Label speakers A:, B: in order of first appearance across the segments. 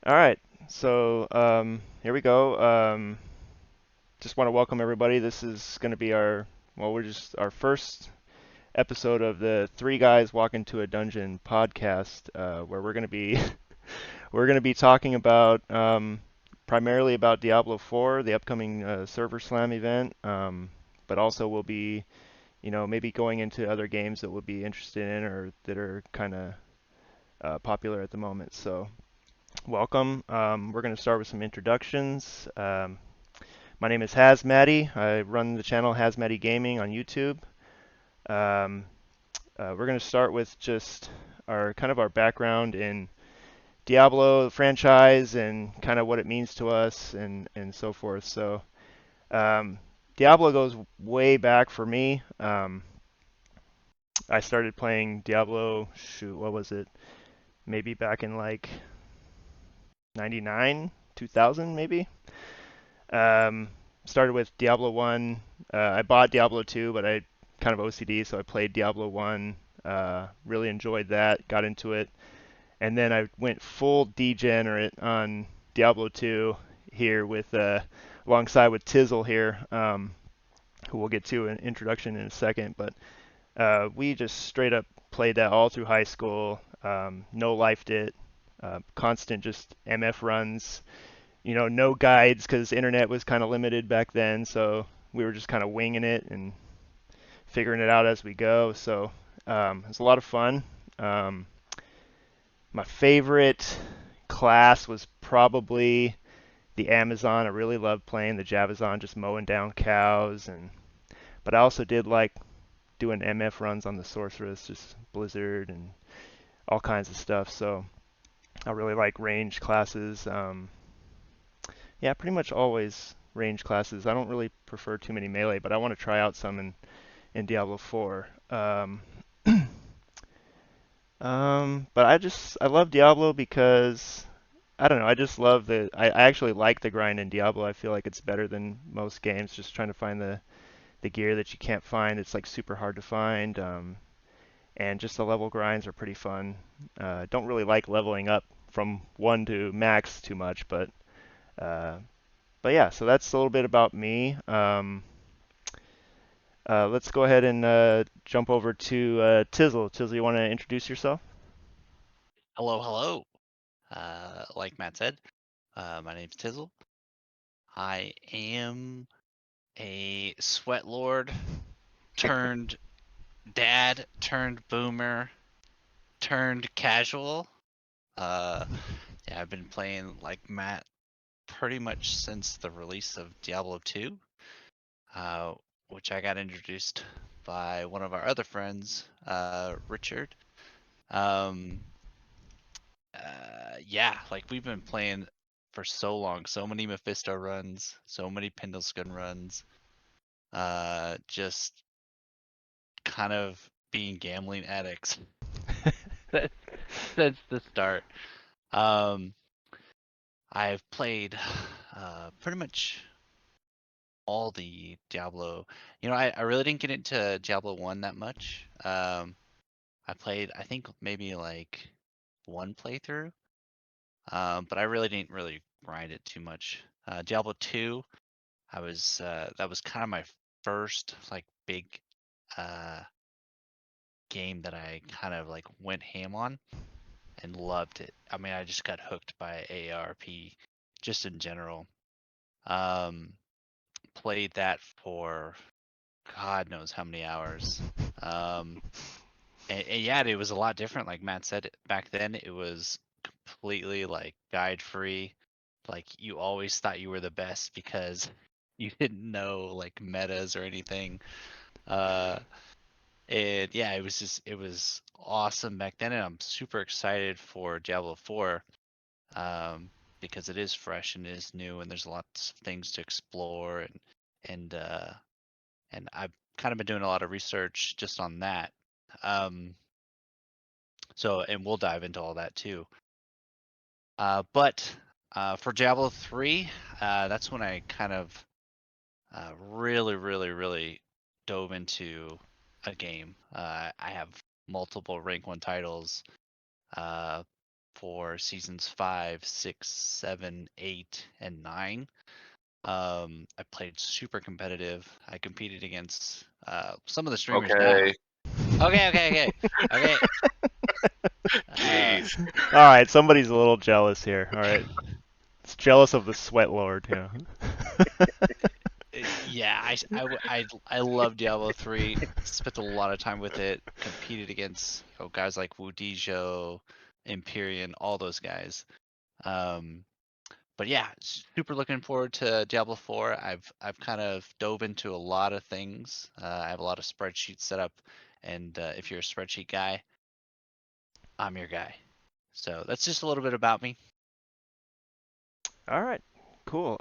A: All right, so here we go. Just want to welcome everybody. This is going to be we're just our first episode of the Three Guys Walk into a Dungeon podcast, where we're going to be we're going to be talking about primarily about Diablo 4, the upcoming Server Slam event, but also we'll be, maybe going into other games that we'll be interested in or that are kind of popular at the moment. So welcome. We're going to start with some introductions. My name is Hazmatty. I run the channel Hazmatty Gaming on YouTube. Um, we're going to start with just our background in Diablo the franchise and kind of what it means to us and so forth. So um, Diablo goes way back for me. I started playing Diablo. Shoot, what was it? Maybe back in like 99, 2000, maybe. Started with Diablo 1. I bought Diablo 2, but I kind of OCD, so I played Diablo 1. Really enjoyed that, got into it. And then I went full degenerate on Diablo 2 here alongside with Tizzle here, who we'll get to an introduction in a second. But we just straight up played that all through high school. No lifed it. Constant just MF runs, no guides because internet was kind of limited back then, so we were just kind of winging it and figuring it out as we go. So it was a lot of fun. Um, my favorite class was probably the Amazon. I really loved playing the Javazon, just mowing down cows, but I also did like doing MF runs on the Sorceress, just Blizzard and all kinds of stuff. So I really like range classes. Yeah, pretty much always range classes. I don't really prefer too many melee, but I want to try out some in Diablo 4. But I love Diablo because I don't know. I just love I actually like the grind in Diablo. I feel like it's better than most games. Just trying to find the gear that you can't find. It's like super hard to find. And just the level grinds are pretty fun. Don't really like leveling up from one to max too much, uh, but yeah, so that's a little bit about me. Let's go ahead and jump over to Tizzle. Tizzle, you want to introduce yourself?
B: Hello, hello. Like Matt said, my name's Tizzle. I am a sweat lord turned dad turned boomer turned casual. Uh, yeah, I've been playing like Matt pretty much since the release of Diablo 2, uh, which I got introduced by one of our other friends, Richard. Um, yeah, like we've been playing for so long, so many Mephisto runs, so many Pendleskin runs, just kind of being gambling addicts since since the start. Um, I've played pretty much all the Diablo. I really didn't get into Diablo 1 that much. I played, I think maybe like one playthrough, but I really didn't really grind it too much. Diablo 2, that was kind of my first like big uh game that I kind of like went ham on and loved it. I mean, I just got hooked by AARP just in general. Um Played that for God knows how many hours. Um and yeah, it was a lot different. Like Matt said, back then it was completely like guide free. Like you always thought you were the best because you didn't know like metas or anything. Uh, and yeah, it was awesome back then, and I'm super excited for Diablo 4, um, because it is fresh and it is new, and there's lots of things to explore, and uh, and I've kind of been doing a lot of research just on that. Um, and we'll dive into all that too. But for Diablo 3, that's when I kind of really, really, really dove into a game. I have multiple rank one titles, uh, for seasons 5, 6, 7, 8, and 9. I played super competitive. I competed against some of the streamers now.
C: Okay.
B: Okay. Uh,
C: Jeez.
A: All right, somebody's a little jealous here. All right, it's jealous of the sweat lord. Yeah.
B: yeah, I love Diablo 3. Spent a lot of time with it. Competed against guys like Wudijo, Empyrean, all those guys. Um, but yeah, super looking forward to Diablo 4. I've kind of dove into a lot of things. I have a lot of spreadsheets set up, and if you're a spreadsheet guy, I'm your guy. So that's just a little bit about me.
A: All right, cool.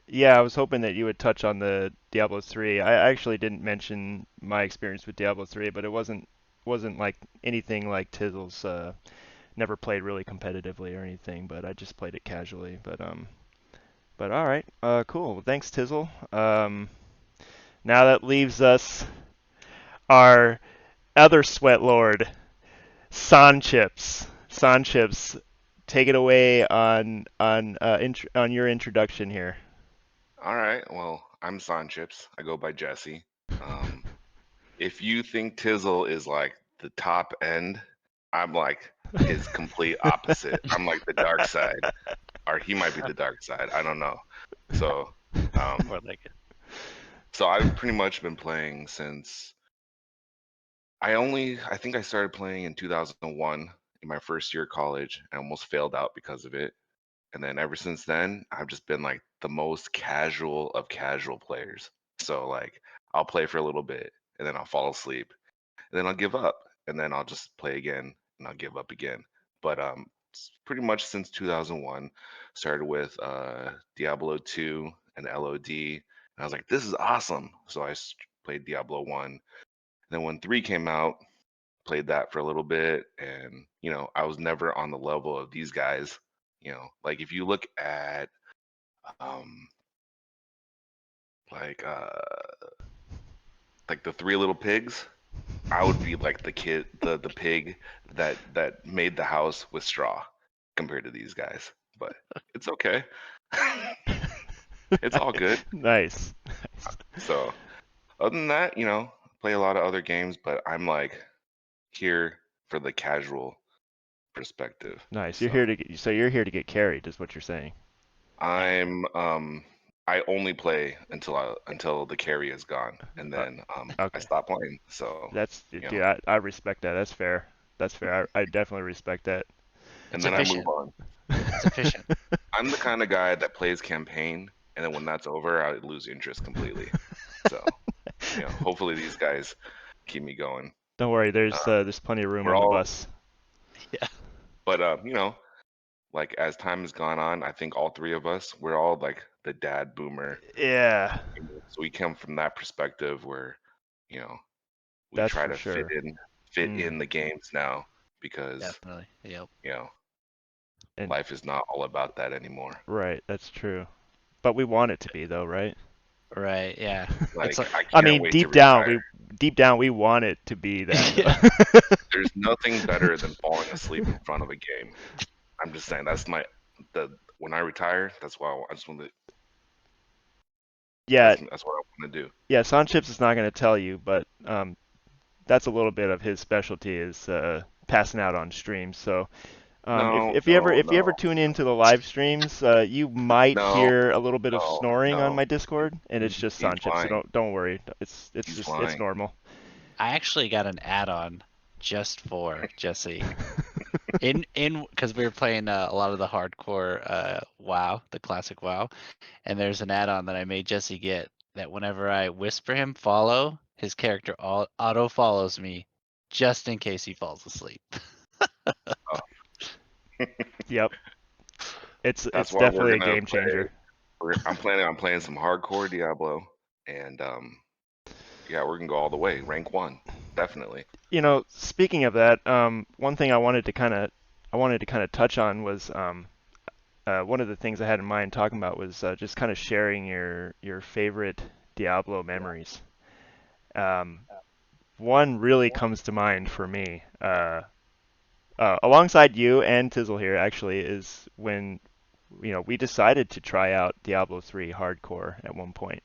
A: Yeah, I was hoping that you would touch on the Diablo 3. I actually didn't mention my experience with Diablo 3, but it wasn't like anything like Tizzle's. Never played really competitively or anything, but I just played it casually. But all right, cool. Well, thanks, Tizzle. Now that leaves us our other sweat lord, Sanchips. Sanchips, take it away on your introduction here.
C: All right. Well, I'm Sanchips. I go by Jesse. Um, if you think Tizzle is like the top end, I'm like his complete opposite. I'm like the dark side, or he might be the dark side. I don't know. So, um,
B: More like it.
C: so I've pretty much been playing since I think I started playing in 2001 in my first year of college. I almost failed out because of it. And then ever since then, I've just been like the most casual of casual players. So like I'll play for a little bit and then I'll fall asleep and then I'll give up and then I'll just play again and I'll give up again. But pretty much since 2001 started with Diablo 2 and LOD and I was like this is awesome. So played Diablo 1. Then when 3 came out, played that for a little bit and I was never on the level of these guys. Like if you look at um like like the Three Little Pigs, I would be like the pig that made the house with straw compared to these guys. But it's okay. It's all good.
A: Nice.
C: So other than that, play a lot of other games, but I'm like here for the casual perspective.
A: Nice. You're
C: So
A: here to get, so you're here to get carried, is what you're saying.
B: Yeah.
C: I only play until the carry is gone, and
A: Uh,
C: then I
A: okay.
C: stop playing. So
A: Dude, I respect that. That's fair. That's fair. I definitely respect that.
C: and
B: It's
C: then I move
B: efficient.
C: on.
B: It's efficient.
C: I'm the kind of guy that plays campaign, and then when that's over, I lose interest completely. So hopefully these guys keep me going.
A: Don't worry,
C: Uh,
A: there's plenty of room
C: we're
A: on the
C: all,
A: bus.
B: Yeah.
C: but like as time has gone on, I think all three of us, we're all like the dad boomer.
A: Yeah,
C: So we come from that perspective where, you know, we
A: that's
C: try
A: for
C: to
A: sure.
C: fit
A: Mm,
C: in the games now because,
B: Definitely. Yep.
C: you know,
A: and
C: life is not all about that anymore.
A: right, that's true. But we want it to be though, right?
B: Right. Yeah. It's
C: Like
B: like
C: I
A: I
C: can't
A: mean,
C: wait to retire.
A: deep down we want it to be that
B: yeah.
A: though.
C: There's nothing better than falling asleep in front of a game. I'm just saying that's the when I retire, that's why I just want to
A: Yeah,
C: that's what I want to do.
A: yeah. Sanchips is not going to tell you, but that's a little bit of his specialty is passing out on streams. So
C: No,
A: if you ever tune into the live streams, you might
C: no,
A: hear a little bit of
C: no,
A: snoring on
C: no.
A: my Discord, and it's just
C: He's
A: Sanchip. So
C: lying.
A: don't worry.
C: He's
A: It's
C: lying.
A: normal.
B: I actually got an add-on just for Jesse. In because we were playing a lot of the hardcore WoW, the classic WoW, and there's an add-on that I made Jesse get that whenever I whisper him follow, his character auto follows me just in case he falls asleep.
C: Oh,
A: Yep,
C: that's
A: it's
C: why we're
A: definitely a
C: gonna
A: game
C: play.
A: changer.
C: I'm planning on playing some hardcore Diablo, and yeah, we're gonna go all the way. Rank one, definitely.
A: Speaking of that, one thing I wanted to kind of touch on was one of the things I had in mind talking about was just kind of sharing your favorite Diablo memories. Um, one really comes to mind for me. alongside you and Tizzle here actually is when we decided to try out Diablo 3 hardcore at one point.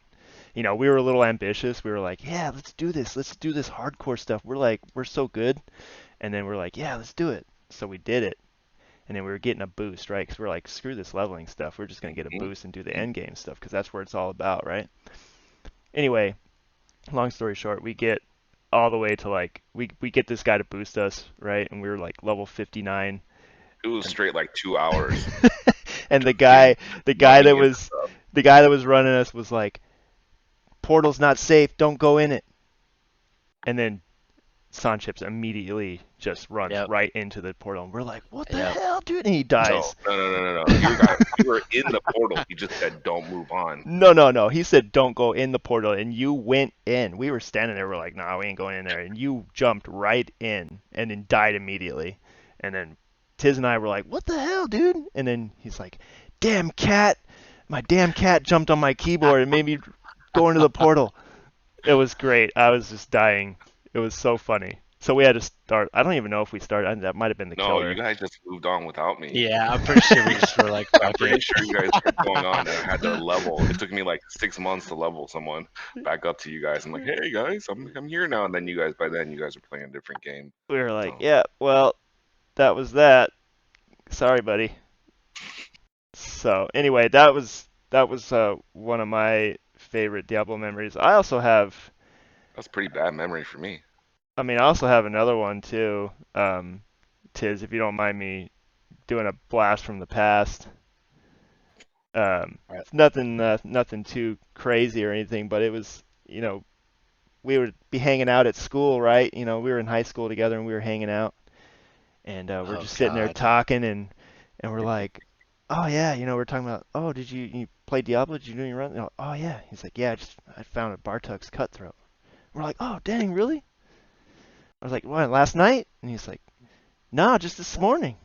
A: We were a little ambitious. We were like, yeah, let's do this. Let's do this hardcore stuff. We're so good. And then we're like, yeah, let's do it. So we did it. And then we were getting a boost, right? Because we're like, screw this leveling stuff. We're just going to get a
C: Mhm,
A: boost and do the
C: mhm.
A: end game stuff because that's what it's all about, right? Anyway, long story short, we get all the way to like, we get this guy to boost us, right? And we were like level 59.
C: It was
A: And
C: straight like 2 hours
A: and the
C: just getting
A: guy
C: just
A: the guy that
C: running into
A: was
C: stuff.
A: the guy that was running us was like, portal's not safe, don't go in it. And then Sanchips immediately just runs
B: Yep.
A: right into the portal, and we're like, "What the
B: Yep.
A: hell, dude?" And he
C: No,
A: dies.
C: no, no, no, no, no. You were in the portal. He just said, "Don't move on."
A: No, no, no. He said, "Don't go in the portal," and you went in. We were standing there. We're like, "Nah, we ain't going in there." And you jumped right in, and then died immediately. And then Tiz and I were like, "What the hell, dude?" And then he's like, "Damn cat! My damn cat jumped on my keyboard and made me go into the portal." It was great. I was just dying. It was so funny. So we had to start. I don't even know if we started. That might have been the
C: No, you
A: killer.
C: guys just moved on without me.
B: Yeah, I'm pretty sure we just were like,
C: I'm
B: fuck
C: pretty
B: it.
C: sure you guys kept going on, and I had to level. It took me like 6 months to level someone back up to you guys. I'm like, "Hey guys, I'm here now." And then by then you guys are playing a different game.
A: We were like,
C: So
A: yeah, well, that was that. Sorry, buddy. So anyway, that was one of my favorite Diablo memories. I also have,
C: that's a pretty bad memory for me.
A: I mean, I also have another one too. Tiz, if you don't mind me doing a blast from the past.
B: Right.
A: It's nothing too crazy or anything, but it was, we would be hanging out at school, right? We were in high school together and we were hanging out, and we're
B: Oh
A: just sitting there
B: God.
A: talking, and we're like, oh yeah, we're talking about, oh, did you play Diablo? Did you do any run? Oh yeah. He's like, yeah, I found a Bartuk's cutthroat. We're like, oh dang, really? I was like, what, last night? And he's like, no, just this morning.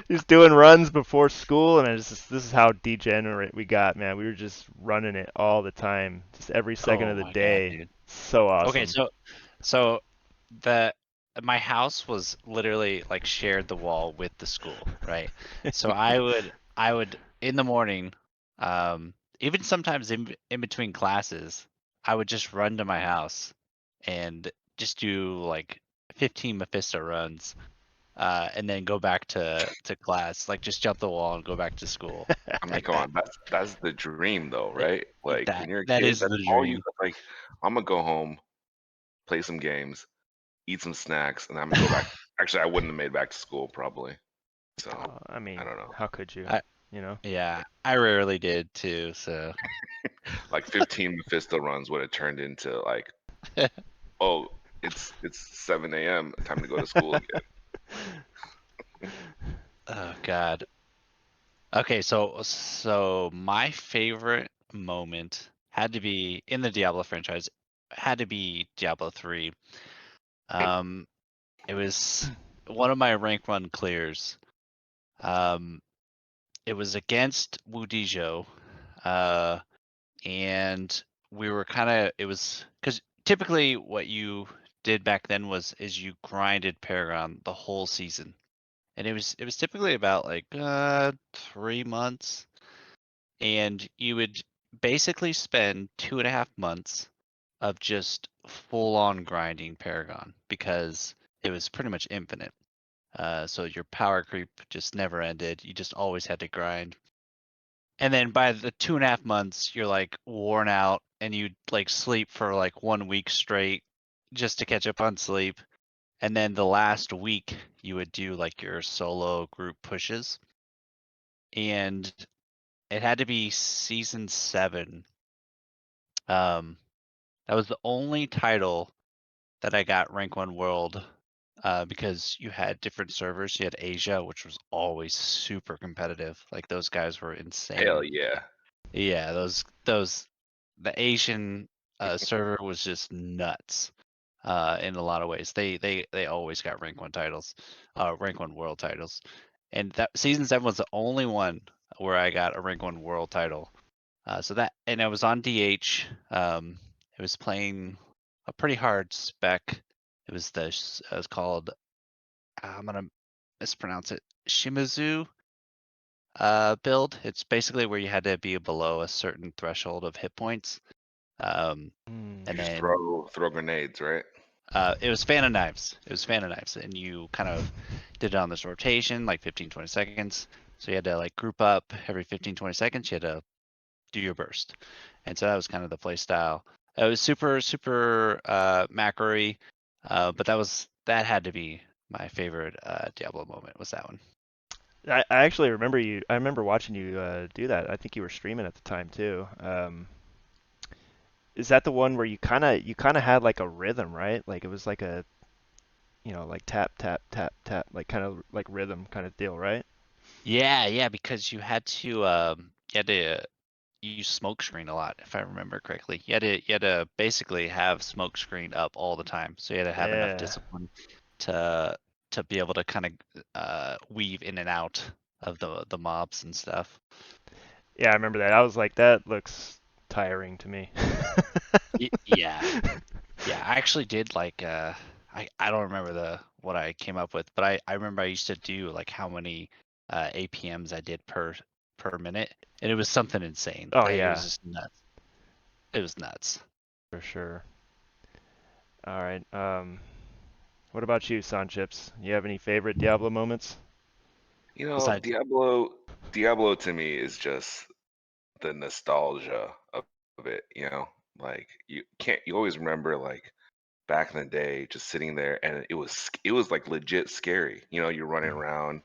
A: He's doing runs before school, and this is how degenerate we got, man. We were just running it all the time, just every second
B: Oh
A: of the
B: my God,
A: day.
B: dude.
A: So
B: Okay,
A: awesome.
B: so the my house was literally like shared the wall with the school, right? So I would in the morning, even sometimes in between classes, I would just run to my house and just do like 15 Mephisto runs, and then go back to class, like just jump the wall and go back to school.
C: I mean,
B: Like
C: come on, that's the dream though, right? Like
B: that
C: when you're a
B: that
C: kid,
B: is
C: that's
B: the
C: all you
B: dream.
C: like. I'm gonna go home, play some games, eat some snacks, and I'm gonna go back. Actually, I wouldn't have made it back to school probably. So
A: I
C: I
A: mean,
C: don't know.
A: how could you?
B: I
A: You know?
B: Yeah, I rarely did too, so
C: Like 15 Mephisto runs would have turned into like, oh, it's 7 a.m. Time to go to school again.
B: oh God. Okay, so my favorite moment had to be in the Diablo franchise, had to be Diablo 3. Um, it was one of my rank run clears. Um, it was against Wudijo, uh, and we were kind of it was because typically what you did back then is you grinded Paragon the whole season, and it was typically about like 3 months, and you would basically spend 2.5 months of just full on grinding Paragon because it was pretty much infinite. So your power creep just never ended. You just always had to grind. And then by the 2.5 months, you're like worn out and you like sleep for like 1 week straight just to catch up on sleep. And then the last week, you would do like your solo group pushes. And it had to be season 7. Um, that was the only title that I got rank 1 world, because you had different servers. You had Asia, which was always super competitive. Like those guys were
C: Hell
B: insane.
C: yeah.
B: Yeah, those the Asian server was just nuts. In a lot of ways, they always got rank 1 titles, rank 1 world titles, and that season 7 was the only one where I got a rank 1 world title. So that, and I was on DH. It was playing a pretty hard spec. It was called, I'm gonna mispronounce it, Shimizu build. It's basically where you had to be below a certain threshold of hit points. Um,
A: Hmm.
C: You
B: and
C: just
B: then
C: throw grenades, right?
B: it was fan of knives. It was fan of knives, and you kind of did it on this rotation, like 15, 20 seconds. So you had to like group up every 15, 20 seconds. You had to do your burst, and so that was kind of the play style. It was super, super macro-y, but that had to be my favorite Diablo moment. Was that one?
A: I actually remember you. I remember watching you do that. I think you were streaming at the time too. Is that the one where you kind of had like a rhythm, right? Like it was like a like tap tap tap tap, like kind of like rhythm kind of deal, right?
B: Yeah, yeah, because you had to use smoke screen a lot, if I remember correctly. You had to basically have smoke screen up all the time, so you had to have enough
A: Yeah,
B: discipline to be able to kind of weave in and out of the mobs and stuff.
A: yeah, I remember that. I was like, that looks tiring to me.
B: Yeah, yeah. I actually did like I don't remember the what I came up with, but I remember I used to do like how many APMs I did per minute, and it was something insane.
A: Oh
B: Like, it was
A: yeah,
B: just nuts. It was nuts.
A: for sure. All right. What about you, Sanchips? You have any favorite Diablo moments?
C: You know,
B: Besides,
C: Diablo to me is just the nostalgia of it, Like you always remember like back in the day just sitting there and it was like legit scary. You're running
A: Mm.
C: around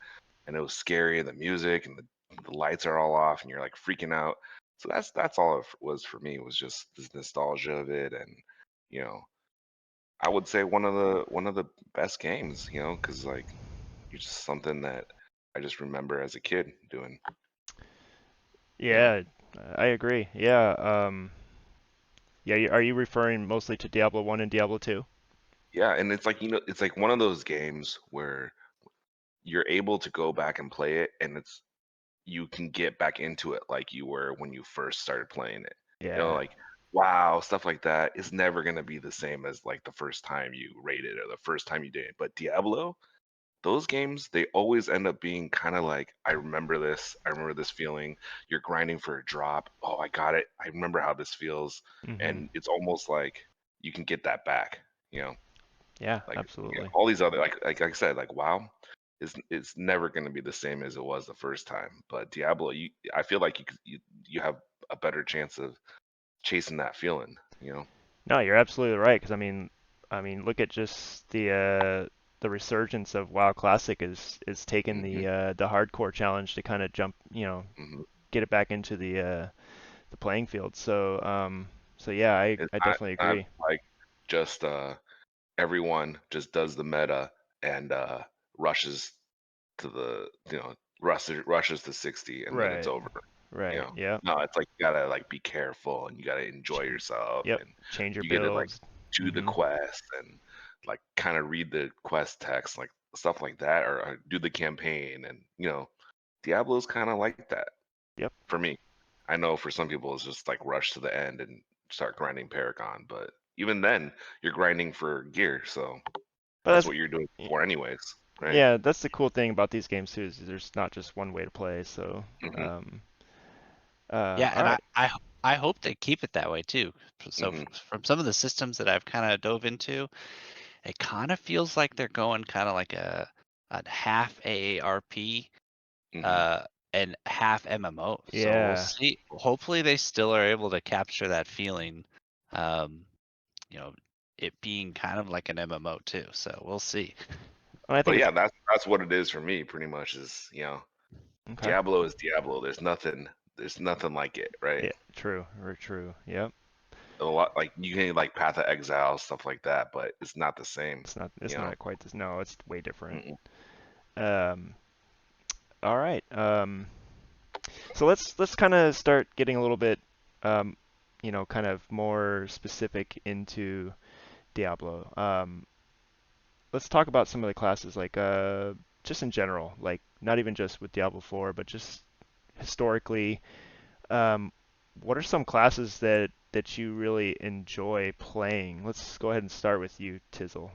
C: and it was scary and the music and the lights are all off and you're like freaking out. So that's all it was for me was just this nostalgia of it and you know, I would say one of the best games, cuz like it's just something that I just remember as a kid doing, you know.
A: Yeah, I agree. Yeah. Yeah. Are you referring mostly to Diablo 1 and Diablo 2?
C: Yeah, and it's like, it's like one of those games where you're able to go back and play it and you can get back into it like you were when you first started playing it.
A: Yeah.
C: Like, wow, stuff like that is never going to be the same as like the first time you raided or the first time you did it. But Diablo, those games, they always end up being kind of like, I remember this. I remember this feeling. You're grinding for a drop. Oh, I got it. I remember how this feels.
A: Hmm.
C: And it's almost like you can get that back, you know?
A: Yeah,
C: Like,
A: absolutely.
C: all these other like I said, like WoW is never going to be the same as it was the first time. But Diablo, I feel like you have a better chance of chasing that feeling.
A: No, you're absolutely right. Because look at just the resurgence of WoW Classic is taking
C: Hmm.
A: the hardcore challenge to kind of jump,
C: Hmm.
A: get it back into the playing field. So yeah,
C: It's
A: I
C: not,
A: definitely
C: not
A: agree.
C: like just everyone just does the meta and rushes to the rushes to 60 and then it's
A: Right.
C: over.
A: Right. Yep.
C: No, it's like you gotta like be careful and you gotta enjoy
A: Ch-
C: yourself
A: yep.
C: and
A: Change your
C: you gotta like
A: builds.
C: do the
A: Hmm.
C: quest and like kind of read the quest text, like stuff like that, or do the campaign. And Diablo's kind of like that
A: Yep.
C: for me. I know for some people it's just like rush to the end and start grinding Paragon, but even then you're grinding for gear, so
A: But
C: that's
A: that's
C: what you're doing for anyways, right?
A: yeah, that's the cool thing about these games too, is there's not just one way to play. So,
C: Hmm.
A: um,
B: yeah,
A: all
B: and
A: right.
B: I hope they keep it that way too. So
C: Hmm.
B: from some of the systems that I've kind of dove into, it kind of feels like they're going kind of like a half AARP
C: Hmm.
B: uh and half MMO. So we'll
A: Yeah.
B: see. Hopefully they still are able to capture that feeling. Um, you know, it being kind of like an MMO too. So we'll see.
A: Well, I
C: But
A: think it's
C: yeah, that's what it is for me pretty much is,
A: okay.
C: Diablo is Diablo. There's nothing like it, right?
A: Yeah, true. Very true. Yep.
C: A lot like you can like Path of Exile, stuff like that, but it's not the same,
A: It's not.
C: you
A: It's
C: know.
A: not quite this. No, it's way different.
C: Mm-mm.
A: Um. All right. So let's kind of start getting a little bit, um, kind of more specific into Diablo. Let's talk about some of the classes, like just in general, like not even just with Diablo 4, but just historically. Um, what are some classes that you really enjoy playing? Let's go ahead and start with you, Tizzle.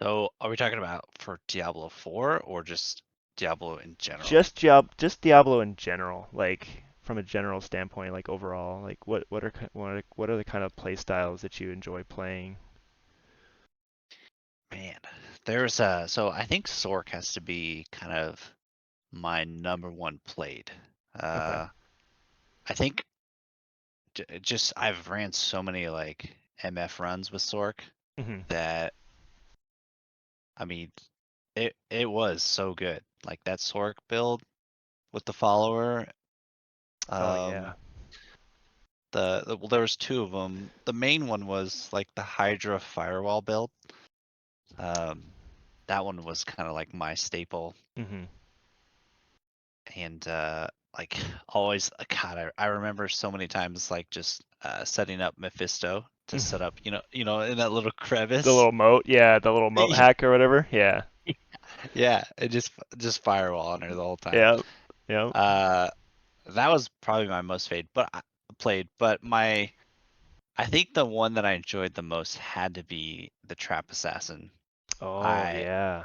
B: So are we talking about for Diablo 4 or just Diablo in general?
A: Just Diablo in general, like from a general standpoint, like overall, like what are the kind of play styles that you enjoy playing?
B: Man, so I think Sork has to be kind of my number one played.
A: Okay.
B: Uh, I think just I've ran so many like MF runs with Sork
A: Hmm.
B: that I mean it was so good. Like that Sork build with the follower.
A: Oh yeah.
B: Um, well, there was two of them. The main one was like the Hydra firewall build. Um, that one was kind of like my staple,
A: Hmm.
B: and like always, God, I remember so many times like just setting up Mephisto to set up, in that little
A: The
B: crevice.
A: little moat, yeah, the little moat hack or whatever. Yeah.
B: Yeah, it just firewall on her the whole time.
A: Yeah. Yeah.
B: Uh, that was probably my most played, but I think the one that I enjoyed the most had to be the Trap Assassin.
A: Oh
B: I
A: yeah.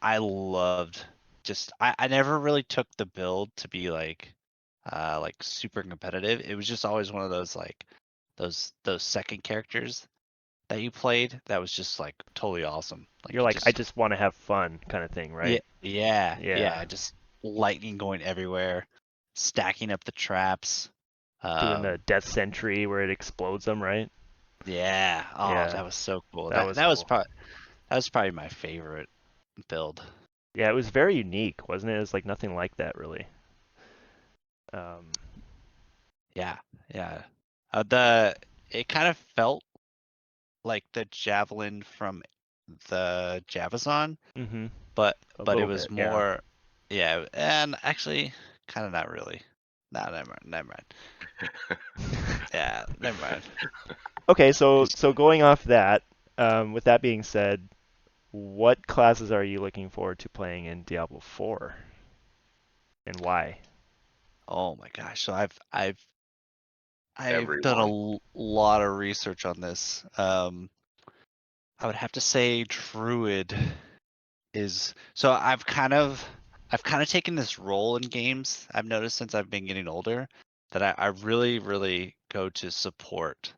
B: I loved I never really took the build to be like super competitive. It was just always one of those like those second characters that you played that was just like totally awesome.
A: You're
B: Like you
A: like, I
B: just
A: just want to have fun kind of thing,
B: yeah
A: right?
B: yeah
A: Yeah.
B: yeah just lightning going everywhere, stacking up the traps.
A: Doing the
B: Um
A: death sentry where it explodes them, right?
B: yeah, oh
A: Yeah.
B: that was so cool.
A: That
B: That
A: was
B: that was
A: cool.
B: probably that was probably my favorite build.
A: Yeah, it was very unique, wasn't it? It was like nothing like that really. Um,
B: Yeah, yeah. The it kind of felt like the javelin from the Javazon,
A: hmm A
B: but it
A: little
B: was
A: bit, yeah.
B: more, yeah, and actually, kind of not really. No, never mind. Yeah, never mind.
A: Okay, so
B: 'Cause-
A: going off that, with that being said, what classes are you looking forward to playing in Diablo 4 and why?
B: oh my gosh, so I've done a
C: Everyone.
B: lot of research on this. I would have to say Druid is so I've kind of taken this role in games. I've noticed since I've been getting older that I really really go to support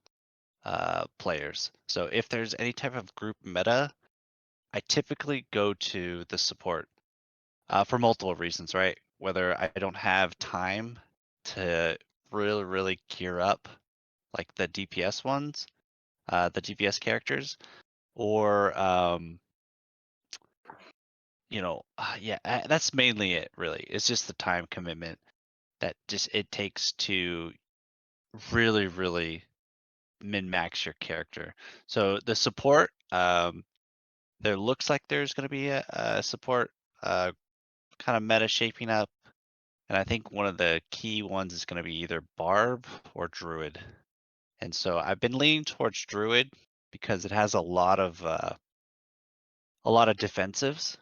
B: players. So if there's any type of group meta, I typically go to the support for multiple reasons, right? Whether I don't have time to really really gear up like the DPS ones, the DPS characters, or yeah, that's mainly it. Really, it's just the time commitment that just it takes to really really min max your character. So the support, there looks like there's going to be a support uh, kind of meta shaping up, and I think one of the key ones is going to be either Barb or Druid. And so I've been leaning towards Druid because it has a lot of defensives,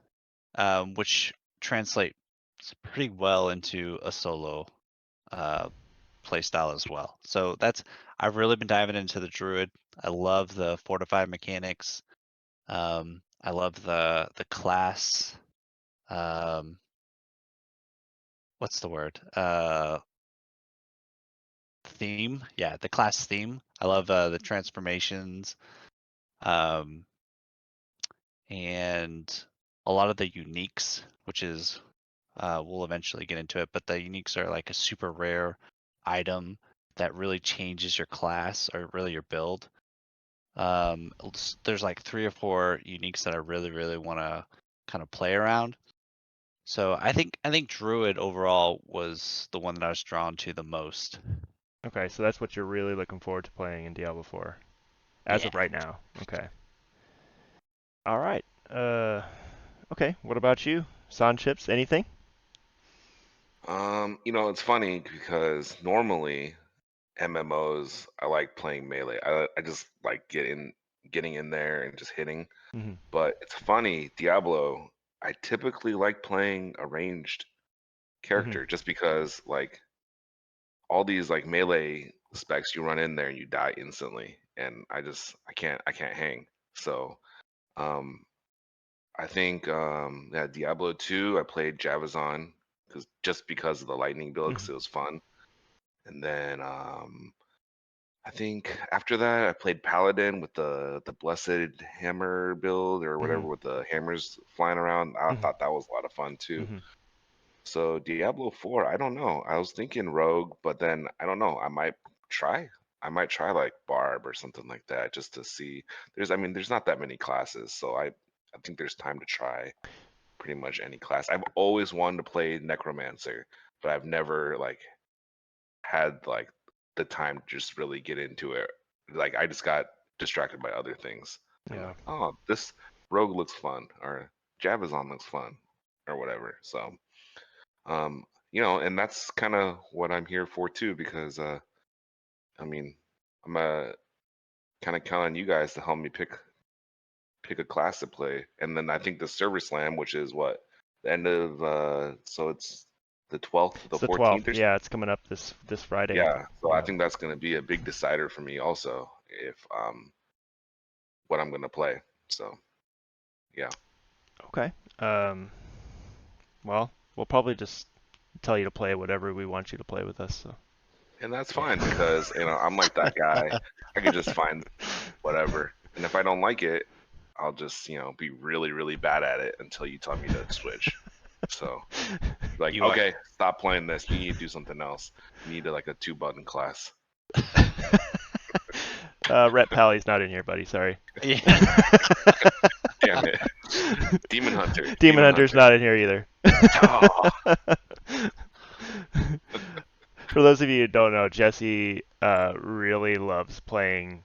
B: which translate pretty well into a solo uh, play style as well. So I've really been diving into the Druid. I love the fortified mechanics. I love the class. Um, what's the word? Theme. Yeah, the class theme. I love the transformations. Um, and a lot of the uniques, which is we'll eventually get into it, but the uniques are like a super rare item that really changes your class or really your build. There's like 3 or 4 uniques that I really, really want to kind of play around. So I think Druid overall was the one that I was drawn to the most.
A: Okay, so that's what you're really looking forward to playing in Diablo 4 as of
B: Yeah.
A: right now. Okay. All right. Okay, what about you? San Chips, anything?
C: It's funny because normally MMOs, I like playing melee. I just like getting in there and just hitting.
A: Hmm.
C: But it's funny, Diablo, I typically like playing a ranged
A: Hmm.
C: character just because like all these like melee specs you run in there and you die instantly and I can't hang. So, um I think yeah, Diablo 2. I played Javazon because of the lightning build, because
A: Mhm.
C: it was fun. And then I think after that I played Paladin with the Blessed Hammer build or whatever
A: Mhm.
C: with the hammers flying around. I
A: Mhm.
C: thought that was a lot of fun too.
A: Mhm.
C: So Diablo 4, I don't know. I was thinking Rogue, but then I don't know. Try. I might try like Barb or something like that just to see. I mean, there's not that many classes, so I think there's time to try pretty much any class. I've always wanted to play Necromancer, but I've never like had like the time to just really get into it. Like I just got distracted by other things. I'm
A: Yeah.
C: like, oh, this Rogue looks fun, or Javazon looks fun, or whatever. So, and that's kind of what I'm here for too, because I mean, I'm kind of count on you guys to help me pick a class to play, and then I think the Server Slam, which is what the end of so it's the 12th, the
A: It's the
C: 14th
A: 12th.
C: or
A: Yeah, it's coming up this Friday.
C: yeah, so I
A: Yeah.
C: think that's going to be a big decider for me also if what I'm going to play. So, yeah.
A: Okay. Well, we'll probably just tell you to play whatever we want you to play with us. So.
C: And that's fine because, I'm like that guy. I could just find whatever. And if I don't like it, I'll just, be really, really bad at it until you tell me to switch. So, like,
B: You are.
C: okay, stop playing this. You need to do something else. You need like a 2-button class.
A: Rhett Pally's not in here, buddy. Sorry.
B: Yeah.
C: Damn it. Demon Hunter.
A: Demon
C: Demon
A: Hunter's
C: Hunter.
A: not in here either.
C: Oh,
A: For those of you who don't know, Jesse really loves playing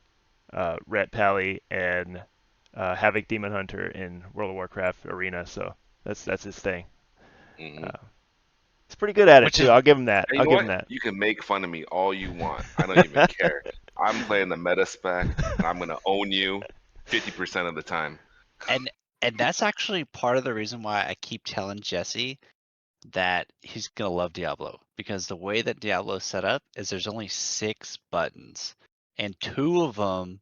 A: Rhett Pally and Havoc Demon Hunter in World of Warcraft Arena, so that's his thing.
C: hmm
A: Uh, he's pretty good at it
B: Which
A: too.
B: is
A: I'll give him that.
C: Hey, you
A: I'll
C: know
A: give him
C: what?
A: that.
C: You can make fun of me all you want. I don't even care. I'm playing the meta spec, and I'm gonna own you 50% of the time.
B: and and that's actually part of the reason why I keep telling Jesse that he's gonna love Diablo, because the way that Diablo is set up is there's only 6 buttons, and 2 of them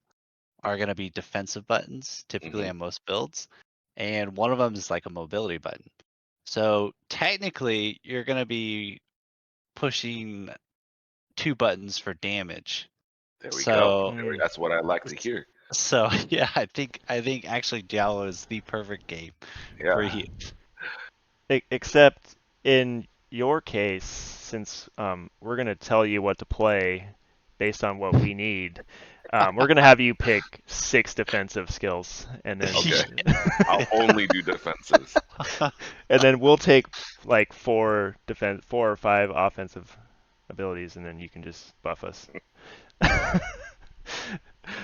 B: are gonna be defensive buttons, typically
C: hmm
B: on most builds, and one of them is like a mobility button. So technically, you're gonna be pushing 2 buttons for damage.
C: There we go.
B: So
A: Mm.
C: That's what I like to hear.
B: so yeah, I think actually Diablo is the perfect game for
C: Yeah.
B: you.
A: Except in your case, since we're gonna tell you what to play based on what we need, we're gonna have you pick 6 defensive skills, and then
C: Okay. I'll only do defenses.
A: and then we'll take like 4 or 5 offensive abilities, and then you can just buff us.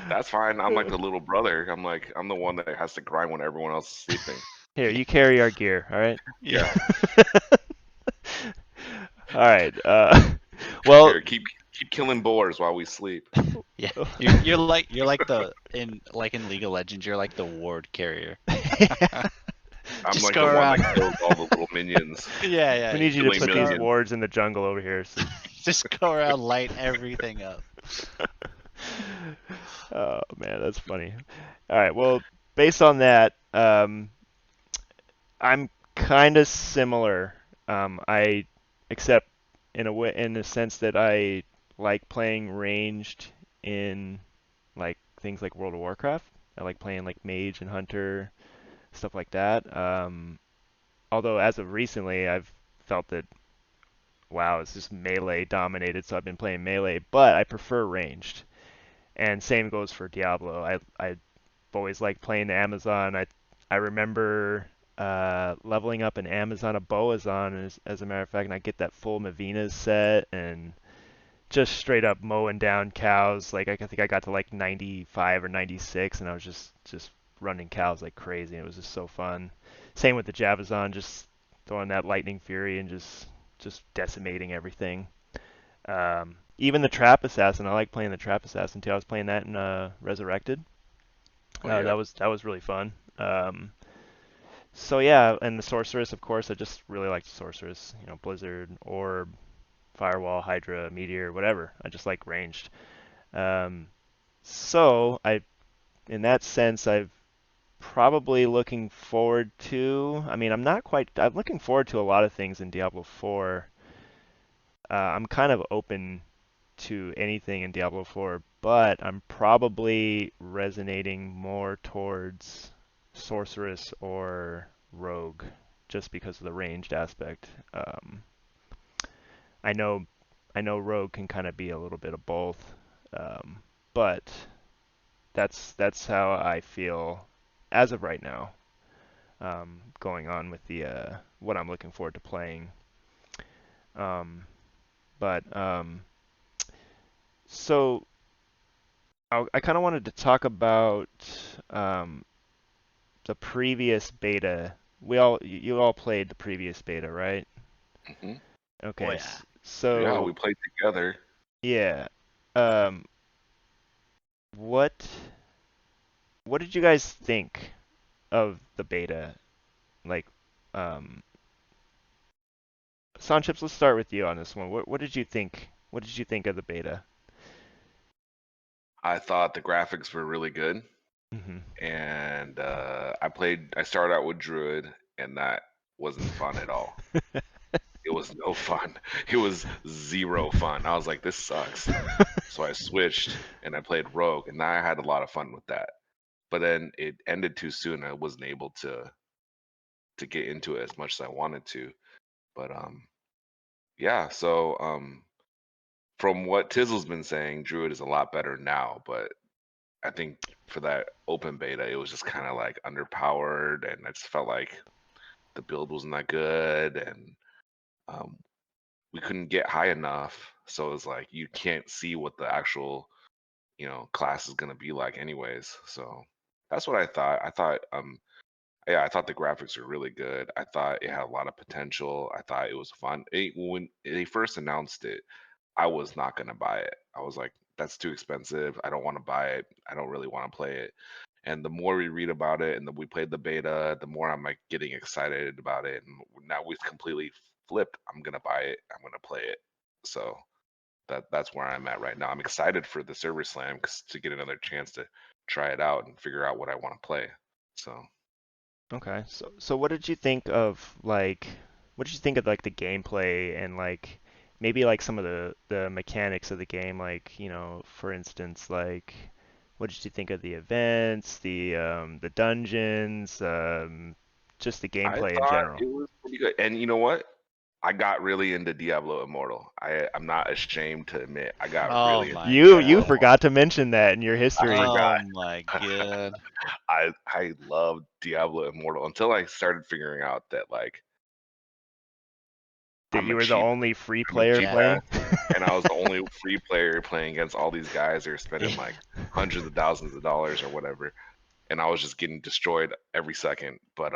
C: That's fine. I'm like the little brother. I'm the one that has to grind when everyone else is sleeping.
A: Here, you carry our gear, all right?
B: Yeah.
C: Yeah.
A: All right. Well,
C: Here, keep killing boars while we sleep.
B: Yeah, you're like in League of Legends, you're like the ward carrier.
C: I'm
B: Just
C: like
B: go
C: the one
B: around.
C: that kills all the little minions.
B: Yeah, yeah.
A: we need you to
C: Killing
A: put
B: Just
A: these
B: go,
C: millions.
A: wards in the jungle over here. So.
B: just go around, light everything up.
A: Oh man, that's funny. All right. Well, based on that, I'm kind of similar. I except in a way, in the sense that I like playing ranged in like things like World of Warcraft. I like playing like mage and hunter, stuff like that. Although as of recently, I've felt that wow, it's just melee dominated, so I've been playing melee, but I prefer ranged. And same goes for Diablo. I've always liked playing the Amazon. I remember leveling up an Amazon, a Boazon, as a matter of fact, and I get that full Mavinas set and just straight up mowing down cows. Like I think I got to like 95 or 96, and I was just running cows like crazy. It was just so fun. Same with the Javazon, just throwing that lightning fury and just decimating everything. Even the Trap Assassin, I like playing the Trap Assassin too. I was playing that in Resurrected.
C: Oh yeah.
A: That was really fun. So yeah, and the Sorceress, of course, I just really like the Sorceress. You know, Blizzard, Orb, Firewall, Hydra, Meteor, whatever. I just like ranged. Um, so in that sense, I've probably looking forward to. I mean, I'm looking forward to a lot of things in Diablo 4. I'm kind of open to anything in Diablo 4, but I'm probably resonating more towards Sorceress or Rogue just because of the ranged aspect. I know I know Rogue can kind of be a little bit of both, but that's how I feel as of right now. Going on with the what I'm looking forward to playing. Um, but so I kind of wanted to talk about um, the previous beta. You all played the previous beta, right?
C: Hmm.
B: Oh
A: Okay,
B: yeah.
C: Yeah,
A: so
C: we played together.
A: yeah, um, what what did you guys think of the beta? Like, um, Sanchips, let's start with you on this one. What did you think? What did you think of the beta?
C: I thought the graphics were really good,
A: Hmm.
C: and I started out with Druid, and that wasn't fun at all. It was no fun. It was zero fun. I was like, this sucks. So I switched and I played Rogue, and I had a lot of fun with that. But then it ended too soon. I wasn't able to get into it as much as I wanted to. But yeah. So from what Tizzle's been saying, Druid is a lot better now. But I think for that open beta, it was just kind of like underpowered, and I just felt like the build wasn't that good, and um, we couldn't get high enough. So it's like you can't see what the actual class is gonna be like, anyways. So that's what I thought. Yeah, I thought the graphics were really good. I thought it had a lot of potential. I thought it was fun. When they first announced it, I was not gonna buy it. I was like, that's too expensive. I don't want to buy it. I don't really want to play it. And the more we read about it and we played the beta, the more I'm like getting excited about it. And now we've completely flipped. I'm gonna buy it. I'm gonna play it. So that's where I'm at right now. I'm excited for the server slam to get another chance to try it out and figure out what I want to play. So
A: Okay, so what did you think of what did you think of like the gameplay and like maybe like some of the mechanics of the game, like, for instance, like what did you think of the events, the dungeons, just the
C: I
A: gameplay in
C: thought
A: general?
C: it was pretty good. And you know what? I got really into Diablo Immortal. I'm not ashamed to admit I got
B: Oh
C: really into
B: my
A: You
C: Diablo
B: god.
C: Immortal.
A: forgot to mention that in your
C: I
A: history.
B: Oh
C: forgot.
B: my god.
C: I loved Diablo Immortal until I started figuring out that like
A: That
C: I'm
A: you
C: a
A: were the
C: cheap
A: only free
C: I'm a
A: player
C: cheap
B: Yeah.
C: ass,
A: playing?
C: and I was the only free player playing against all these guys that are spending like hundreds of thousands of dollars or whatever, and I was just getting destroyed every second. But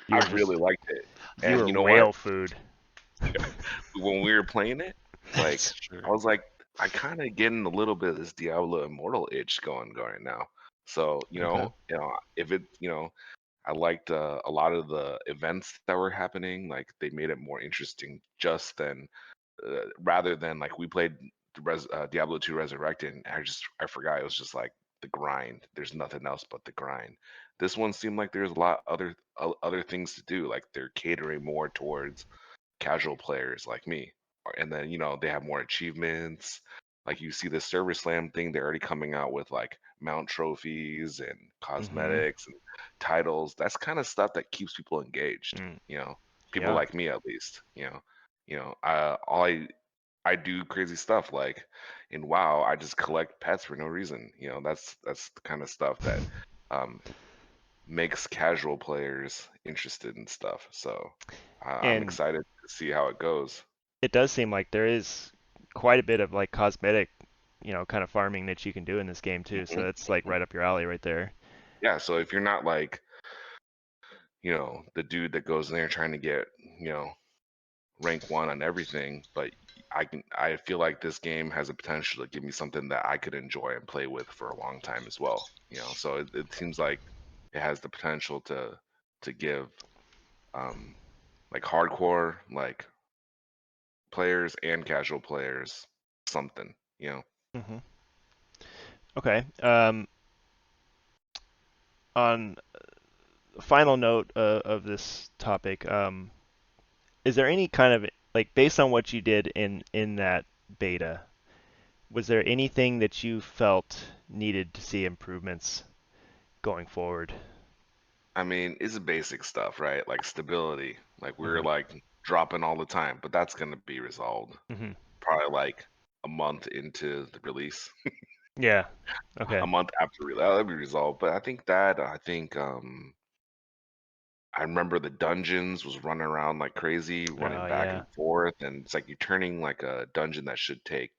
A: You
C: I
A: were
C: really
A: just
C: liked it.
A: you
C: And
A: were
C: you know what?
A: whale food.
C: When we were playing it, like
B: That's true.
C: I was like, I kind of getting a little bit of this Diablo Immortal itch going now. So
A: Okay.
C: if it I liked a lot of the events that were happening. Like they made it more interesting, just than rather than like we played Diablo 2 Resurrected. And I forgot it was just like the grind. There's nothing else but the grind. This one seemed like there's a lot other things to do. Like they're catering more towards casual players like me. And then, they have more achievements. Like you see the Server Slam thing, they're already coming out with like mount trophies and
A: Mm-hmm.
C: cosmetics and titles. That's kind of stuff that keeps people engaged,
A: Mm,
C: people
A: yeah.
C: like me at least, all I do crazy stuff like in WoW, I just collect pets for no reason. That's the kind of stuff that um makes casual players interested in stuff. So I'm
A: And
C: excited to see how it goes.
A: it does seem like there is quite a bit of like cosmetic, kind of farming that you can do in this game too. So
C: Mhm,
A: that's like
C: mhm.
A: right up your alley right there.
C: Yeah, so if you're not like, the dude that goes in there trying to get, you know, rank one on everything, but I feel like this game has a potential to give me something that I could enjoy and play with for a long time as well. So it seems like it has the potential to give um like hardcore like players and casual players something,
A: Hmm. Okay. on final note of this topic, is there any kind of like based on what you did in that beta, was there anything that you felt needed to see improvements going forward?
C: I mean, it's the basic stuff, right? Like stability. Like we're
A: Hmm.
C: like dropping all the time, but that's gonna be resolved
A: Hmm.
C: probably like a month into the release,
A: Yeah.
C: a
A: Okay.
C: month after release. That'll be resolved. But I think I remember the dungeons was running around like crazy, running
A: Oh
C: back
A: yeah.
C: and forth, and it's like you're turning like a dungeon that should take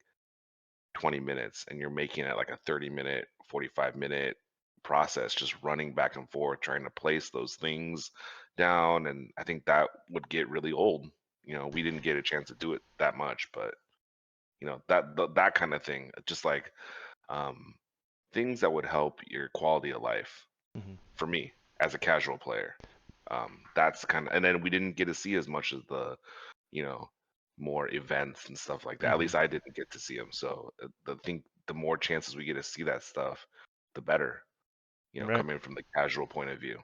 C: 20 minutes and you're making it like a 30-minute, 45-minute process, just running back and forth, trying to place those things down. And I think that would get really old. We didn't get a chance to do it that much, but that kind of thing, just like um, things that would help your quality of life
A: Hmm.
C: for me as a casual player. That's kind of, and then we didn't get to see as much of the you know, more events and stuff like that. At
A: Hmm.
C: least I didn't get to see them. So I think the more chances we get to see that stuff, the better.
A: Right.
C: Coming from the casual point of view.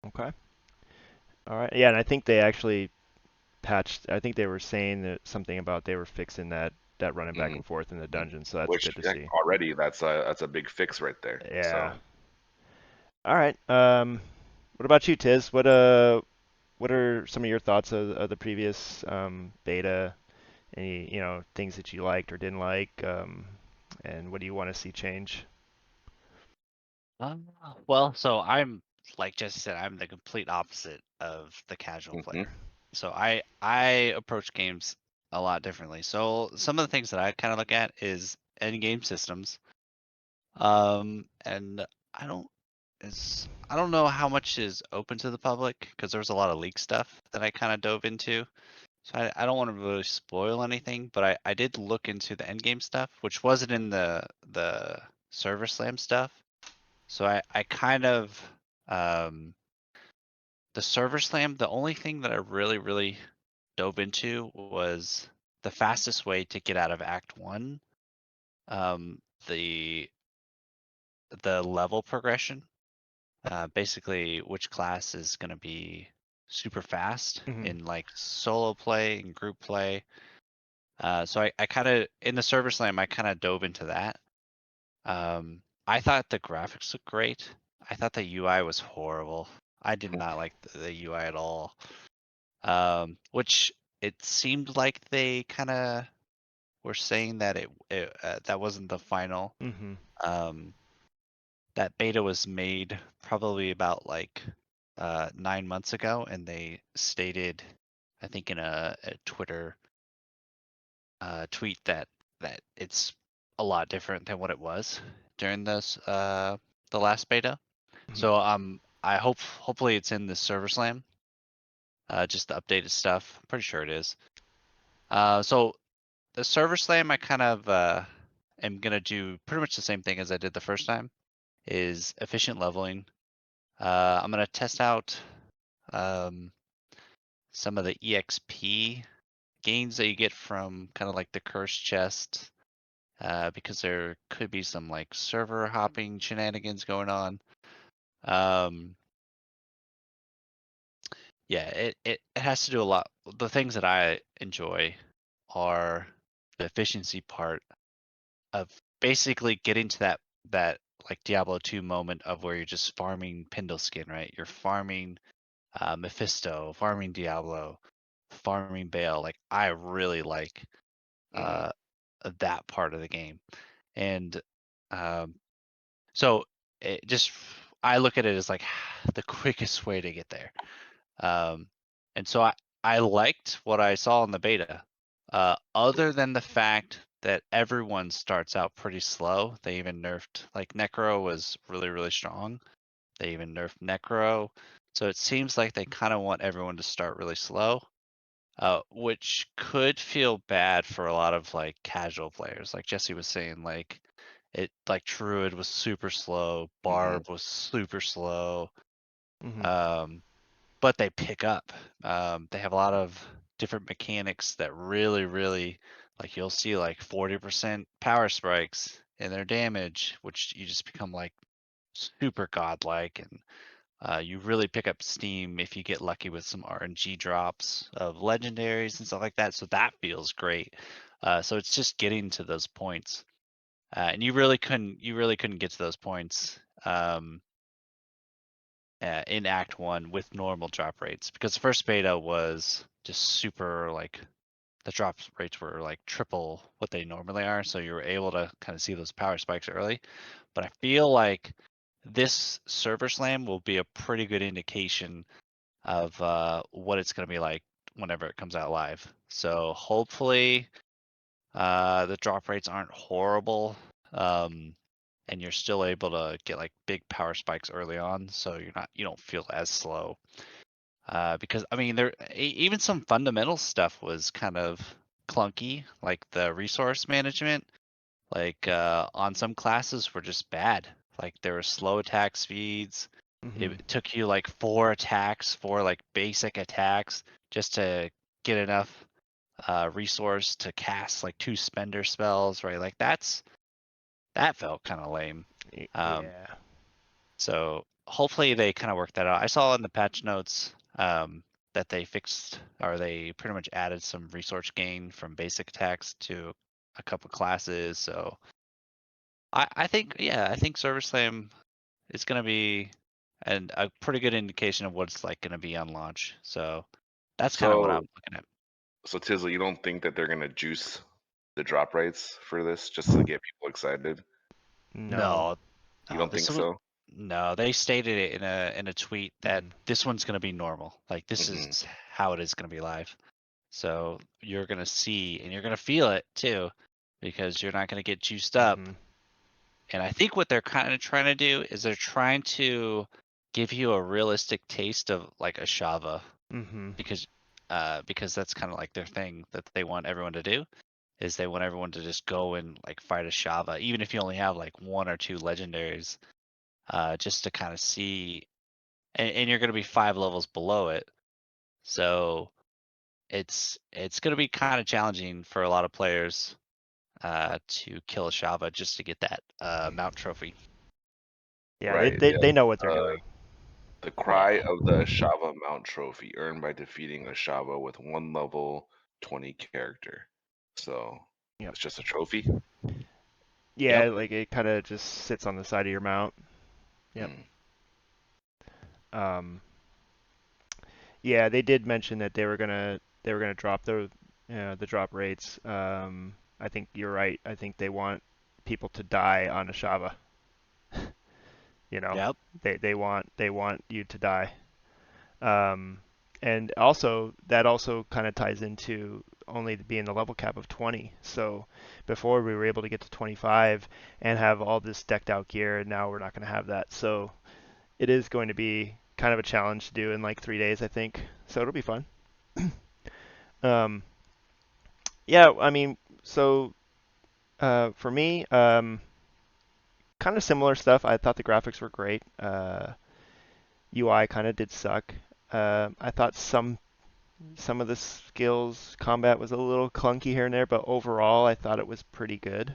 A: Okay. All right. Yeah, and I think they actually patched. I think they were saying that something about they were fixing that running back
C: Hmm.
A: and forth in the
C: Hmm.
A: dungeon. So that's
C: Which
A: good to
C: heck,
A: see.
C: already that's a big fix right there.
A: Yeah.
C: So
A: All right. What about you, Tiz? What are some of your thoughts of the previous beta? Any, things that you liked or didn't like, and what do you want to see change?
B: Um, well, so I'm like Jesse said, I'm the complete opposite of the casual
C: hmm
B: player. So I approach games a lot differently. So some of the things that I kind of look at is end game systems. And I don't know how much is open to the public because there was a lot of leak stuff that I kind of dove into. So I don't want to really spoil anything, but I did look into the end game stuff, which wasn't in the server slam stuff. So I kind of um the server slam, the only thing that I really dove into was the fastest way to get out of Act One, um, the the level progression. Basically, which class is going to be super fast
A: Hmm.
B: in like solo play and group play. So I kind of in the server slam, I kind of dove into that. I thought the graphics looked great. I thought the UI was horrible. I did not like the UI at all. Which it seemed like they kind of were saying that that wasn't the final.
A: Hmm.
B: Um, that beta was made probably about like 9 months ago, and they stated, I think in a Twitter tweet that it's a lot different than what it was during this the last beta.
A: Hmm.
B: So I hopefully it's in the server slam, just the updated stuff. Pretty sure it is. So the server slam I kind of am gonna do pretty much the same thing as I did the first time, is efficient leveling. I'm gonna test out um, some of the EXP gains that you get from kind of like the curse chest, because there could be some like server hopping shenanigans going on. Um, yeah, it has to do a lot. The things that I enjoy are the efficiency part of basically getting to that like Diablo 2 moment of where you're just farming Pindle skin, right? You're farming Mephisto, farming Diablo, farming Bale. Like I really like
C: hmm
B: uh that part of the game. And um so it just I look at it as like the quickest way to get there. Um and so I liked what I saw in the beta. Other than the fact that everyone starts out pretty slow. They even nerfed like Necro was really strong. They even nerfed Necro. So it seems like they kind of want everyone to start really slow, which could feel bad for a lot of like casual players. Like Jesse was saying, like Druid was super slow,
C: hmm
B: Barb was super slow,
A: Hmm.
B: um, but they pick up. They have a lot of different mechanics that really like you'll see like 40% power spikes in their damage, which you just become like super godlike, and you really pick up steam if you get lucky with some RNG drops of legendaries and stuff like that. So that feels great. So it's just getting to those points, and you really couldn't get to those points in Act One with normal drop rates, because the first beta was just super, like, the drop rates were like triple what they normally are, so you were able to kind of see those power spikes early. But I feel like this server slam will be a pretty good indication of what it's going to be like whenever it comes out live. So hopefully the drop rates aren't horrible, and you're still able to get like big power spikes early on, so you don't feel as slow. Because I mean, even some fundamental stuff was kind of clunky, like the resource management. Like on some classes were just bad. Like there were slow attack speeds.
A: Hmm.
B: It took you like 4 attacks, 4 like basic attacks, just to get enough resource to cast like 2 spender spells, right? Like that felt kind of lame. Um,
A: Yeah.
B: so hopefully they kind of work that out. I saw in the patch notes that they fixed, or they pretty much added some resource gain from basic attacks to a couple classes. So I think, yeah, I think Server Slam is going to be a pretty good indication of what it's like going to be on launch. So that's kind of what
C: So
B: I'm looking at.
C: so Tizzle, you don't think that they're gonna juice the drop rates for this just to get people excited?
A: No.
B: No,
C: You
B: no,
C: don't think
B: this one.
C: so?
B: No, they stated it in a tweet that
A: Hmm.
B: this one's going to be normal. Like this is
C: Hmm.
B: how it is going to be live. So you're going to see and you're going to feel it too, because you're not going to get juiced up.
A: Hmm.
B: And I think what they're kind of trying to do is they're trying to give you a realistic taste of like a Shava,
A: Hmm.
B: because that's kind of like their thing that they want everyone to do, is they want everyone to just go and like fight a Shava, even if you only have like 1 or 2 legendaries, just to kind of see. And you're going to be 5 levels below it, so it's going to be kind of challenging for a lot of players to kill a Shava just to get that mount trophy.
A: Yeah, they,
C: Right.
A: they
C: Yeah.
A: they know what they're
C: Uh,
A: doing.
C: the cry
B: Yeah.
C: of the Shava Mount Trophy earned by defeating a Shava with one level 20 character. So
A: Yep.
C: it's just a trophy.
A: Yeah,
B: Yep.
A: like it kind of just sits on the side of your mount. Yep.
C: Mm.
A: Um, yeah, they did mention that they were gonna drop the drop rates. I think you're right. I think they want people to die on Ashava. You know,
B: Yep.
A: they want you to die. Um, and also that also kind of ties into only being the level cap of 20. So before we were able to get to 25 and have all this decked out gear, and now we're not going to have that. So it is going to be kind of a challenge to do in like 3 days, I think. So it'll be fun. um, yeah, I mean, so for me, kind of similar stuff. I thought the graphics were great. UI kind of did suck. I thought some of the skills combat was a little clunky here and there, but overall I thought it was pretty good.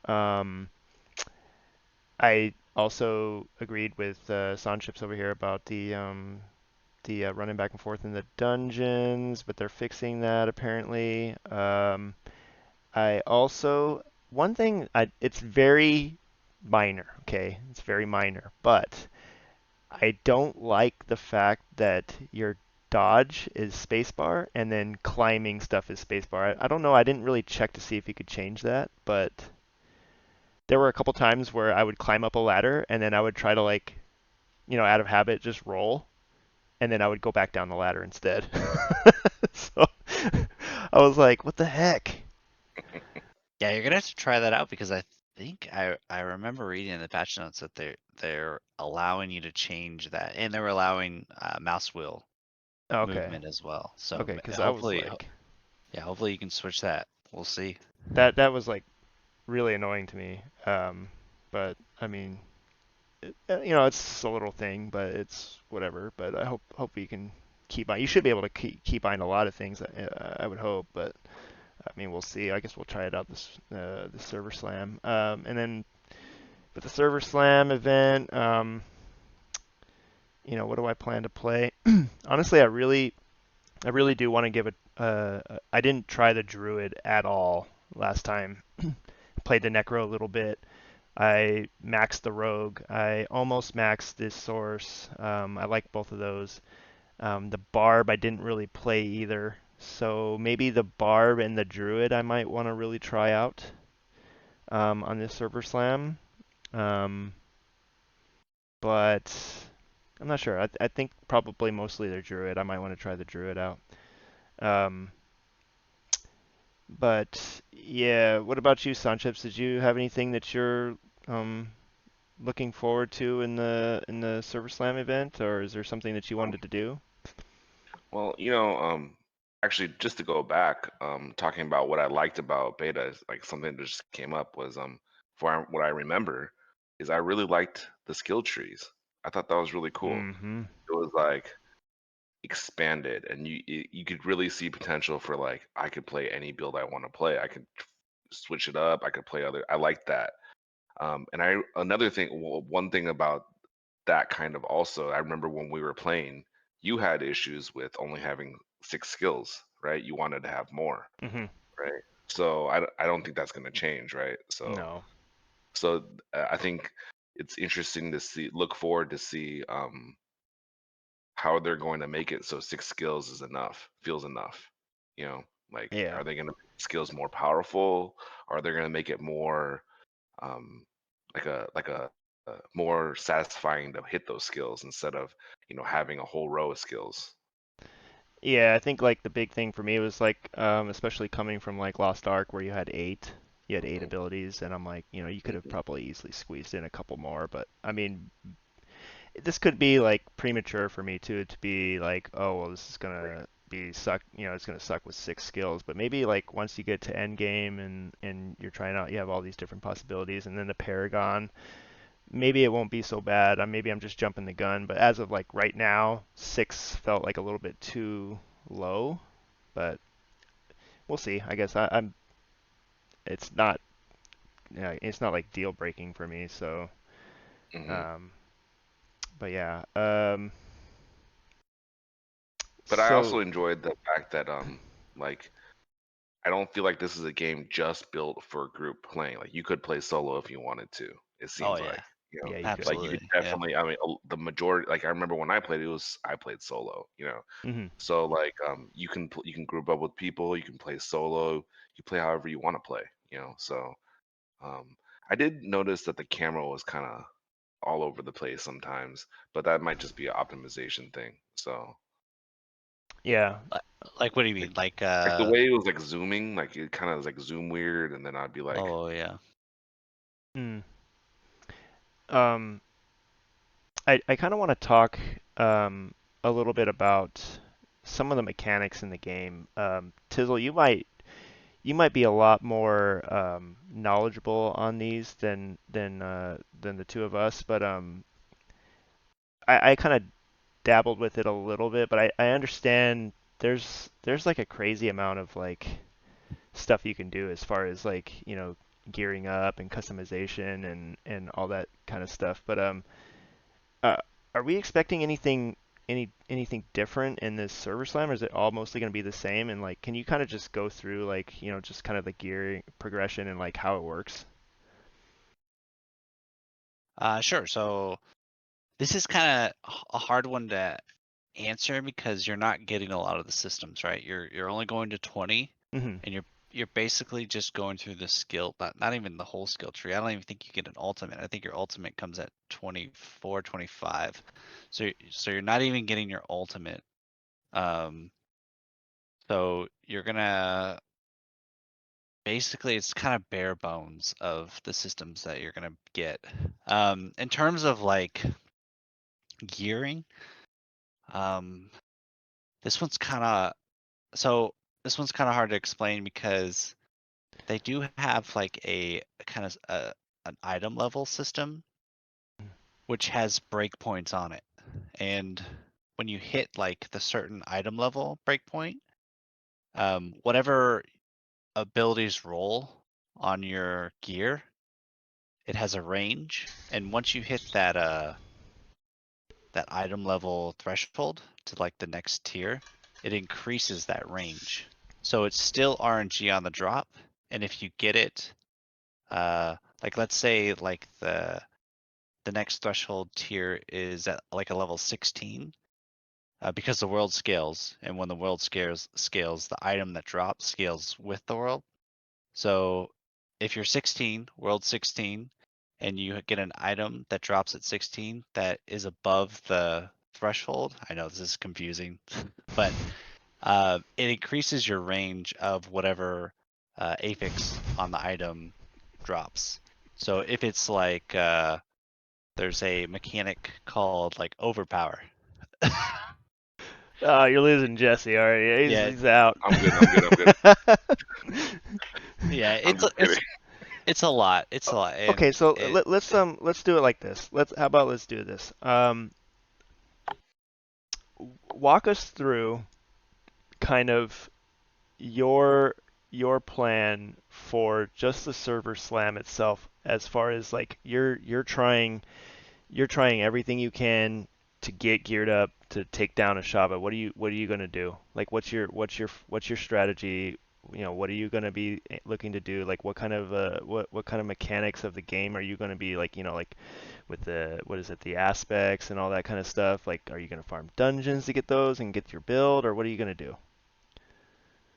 A: Um, I also agreed with Sanchips over here about the running back and forth in the dungeons, but they're fixing that apparently. I also one thing it's very minor, okay? It's very minor, but I don't like the fact that your dodge is spacebar and then climbing stuff is spacebar. I don't know. I didn't really check to see if you could change that, but there were a couple times where I would climb up a ladder and then I would try to like, out of habit just roll and then I would go back down the ladder instead. So I was like, what the heck?
B: Yeah, you're gonna have to try that out, because I think I remember reading in the patch notes that they're allowing you to change that, and they're allowing mouse wheel
A: Okay.
B: movement as well. So
A: Okay, because I was
B: hopefully,
A: like,
B: yeah, hopefully you can switch that. We'll see.
A: that was like really annoying to me. But I mean, it's a little thing, but it's whatever. But I hope you can keep on. You should be able to keep on a lot of things. I would hope, but I mean, we'll see. I guess we'll try it out this server slam. And then But the Server Slam event, what do I plan to play? Honestly, I really do want to give it. I didn't try the Druid at all last time. Played the Necro a little bit. I maxed the Rogue. I almost maxed this Source. I like both of those. The Barb I didn't really play either. So maybe the Barb and the Druid I might want to really try out on this Server Slam. Um, but I'm not sure. I think probably mostly the Druid. I might want to try the Druid out. Um, but yeah, what about you, Sanchips? Did you have anything that you're um, looking forward to in the Server Slam event, or is there something that you
C: Um,
A: wanted to do?
C: well, actually, just to go back, talking about what I liked about beta, is like something that just came up was what I remember is I really liked the skill trees. I thought that was really cool.
A: Mm-hmm.
C: It was like expanded, and you could really see potential for like I could play any build I want to play. I could switch it up. I could play other. I like that. And another thing, one thing about that kind of also, I remember when we were playing, you had issues with only having 6 skills, right? You wanted to have more,
A: Mm-hmm.
C: right? So I don't think that's going to change, right?
A: No.
C: So I think it's interesting to look forward to see how they're going to make it so 6 skills is enough, feels enough. You know, like
A: Yeah.
C: are they going to make skills more powerful? Are they going to make it more um, like a more satisfying to hit those skills instead of having a whole row of skills.
A: Yeah, I think like the big thing for me was like, especially coming from like Lost Ark where you had eight
C: Mhm,
A: abilities, and I'm like, you could have
C: mhm,
A: probably easily squeezed in a couple more, but I mean, this could be like premature for me too to be like, oh well, this is
C: right.
A: gonna be suck, it's gonna suck with 6 skills, but maybe like once you get to end game and you're trying out, you have all these different possibilities, and then the Paragon, maybe it won't be so bad. Maybe I'm just jumping the gun, but as of like right now, 6 felt like a little bit too low, but we'll see. I guess I'm. It's not. It's not like deal breaking for me. So,
C: hmm
A: um, but yeah.
C: But I
A: So.
C: also enjoyed the fact that like I don't feel like this is a game just built for group playing. Like you could play solo if you wanted to. It
B: Oh
C: seems
B: yeah,
C: like
A: Yeah, you could.
C: like you could
B: absolutely. Yeah.
C: definitely. I mean, the majority. Like I remember when I played, I played solo.
A: Hmm.
C: So like you can group up with people. You can play solo. You play however you want to play. So Um, I did notice that the camera was kind of all over the place sometimes, but that might just be an optimization thing. So,
A: Yeah.
B: Li- Like, what do you
C: like,
B: mean? Like,
C: like the way it was like zooming, like it kind of was like zoom weird, and then I'd be like,
B: oh yeah.
A: Mm. Um, I kind of want to talk a little bit about some of the mechanics in the game. Tizzle, you might be a lot more knowledgeable on these than the two of us, but I kind of dabbled with it a little bit, but I understand there's like a crazy amount of like stuff you can do as far as like gearing up and customization and all that kind of stuff. But uh, are we expecting anything different in this server slam, or is it all mostly going to be the same? And like, can you kind of just go through like just kind of the gearing progression and like how it works?
B: Sure. So this is kind of a hard one to answer because you're not getting a lot of the systems, right? You're only going to 20,
A: Hmm.
B: and you're basically just going through the skill, not even the whole skill tree. I don't even think you get an ultimate. I think your ultimate comes at 24, 25. So you're not even getting your ultimate. Um, so you're gonna basically it's kind of bare bones of the systems that you're gonna get. In terms of like gearing, um, this one's kind of so this one's kind of hard to explain because they do have like a kind of an item level system which has breakpoints on it, and when you hit like the certain item level breakpoint, whatever abilities roll on your gear it has a range, and once you hit that item level threshold to like the next tier, it increases that range. So it's still RNG on the drop, and if you get it, like let's say like the next threshold tier is at like a level 16, because the world scales, and when the world scales, the item that drops scales with the world. So if you're 16, world 16, and you get an item that drops at 16 that is above the threshold, I know this is confusing, but it increases your range of whatever affix on the item drops. So if it's like there's a mechanic called like overpower.
A: Oh, you're losing Jesse already.
B: Yeah,
A: He's out.
C: I'm good. I'm good. I'm good.
B: yeah,
C: I'm just kidding.
B: it's a lot. It's a lot,
A: Okay,
B: and
A: so
B: it
A: let's do it like this. Let's do this. Walk us through kind of your your plan for just the server slam itself, as far as like you're trying everything you can to get geared up to take down a Shaba. What are you gonna do? Like what's your strategy? You know, what are you gonna be looking to do? Like what kind of mechanics of the game are you gonna be like, you know, like with the what is it, the aspects and all that kind of stuff? Like are you gonna farm dungeons to get those and get your build, or what are you gonna do?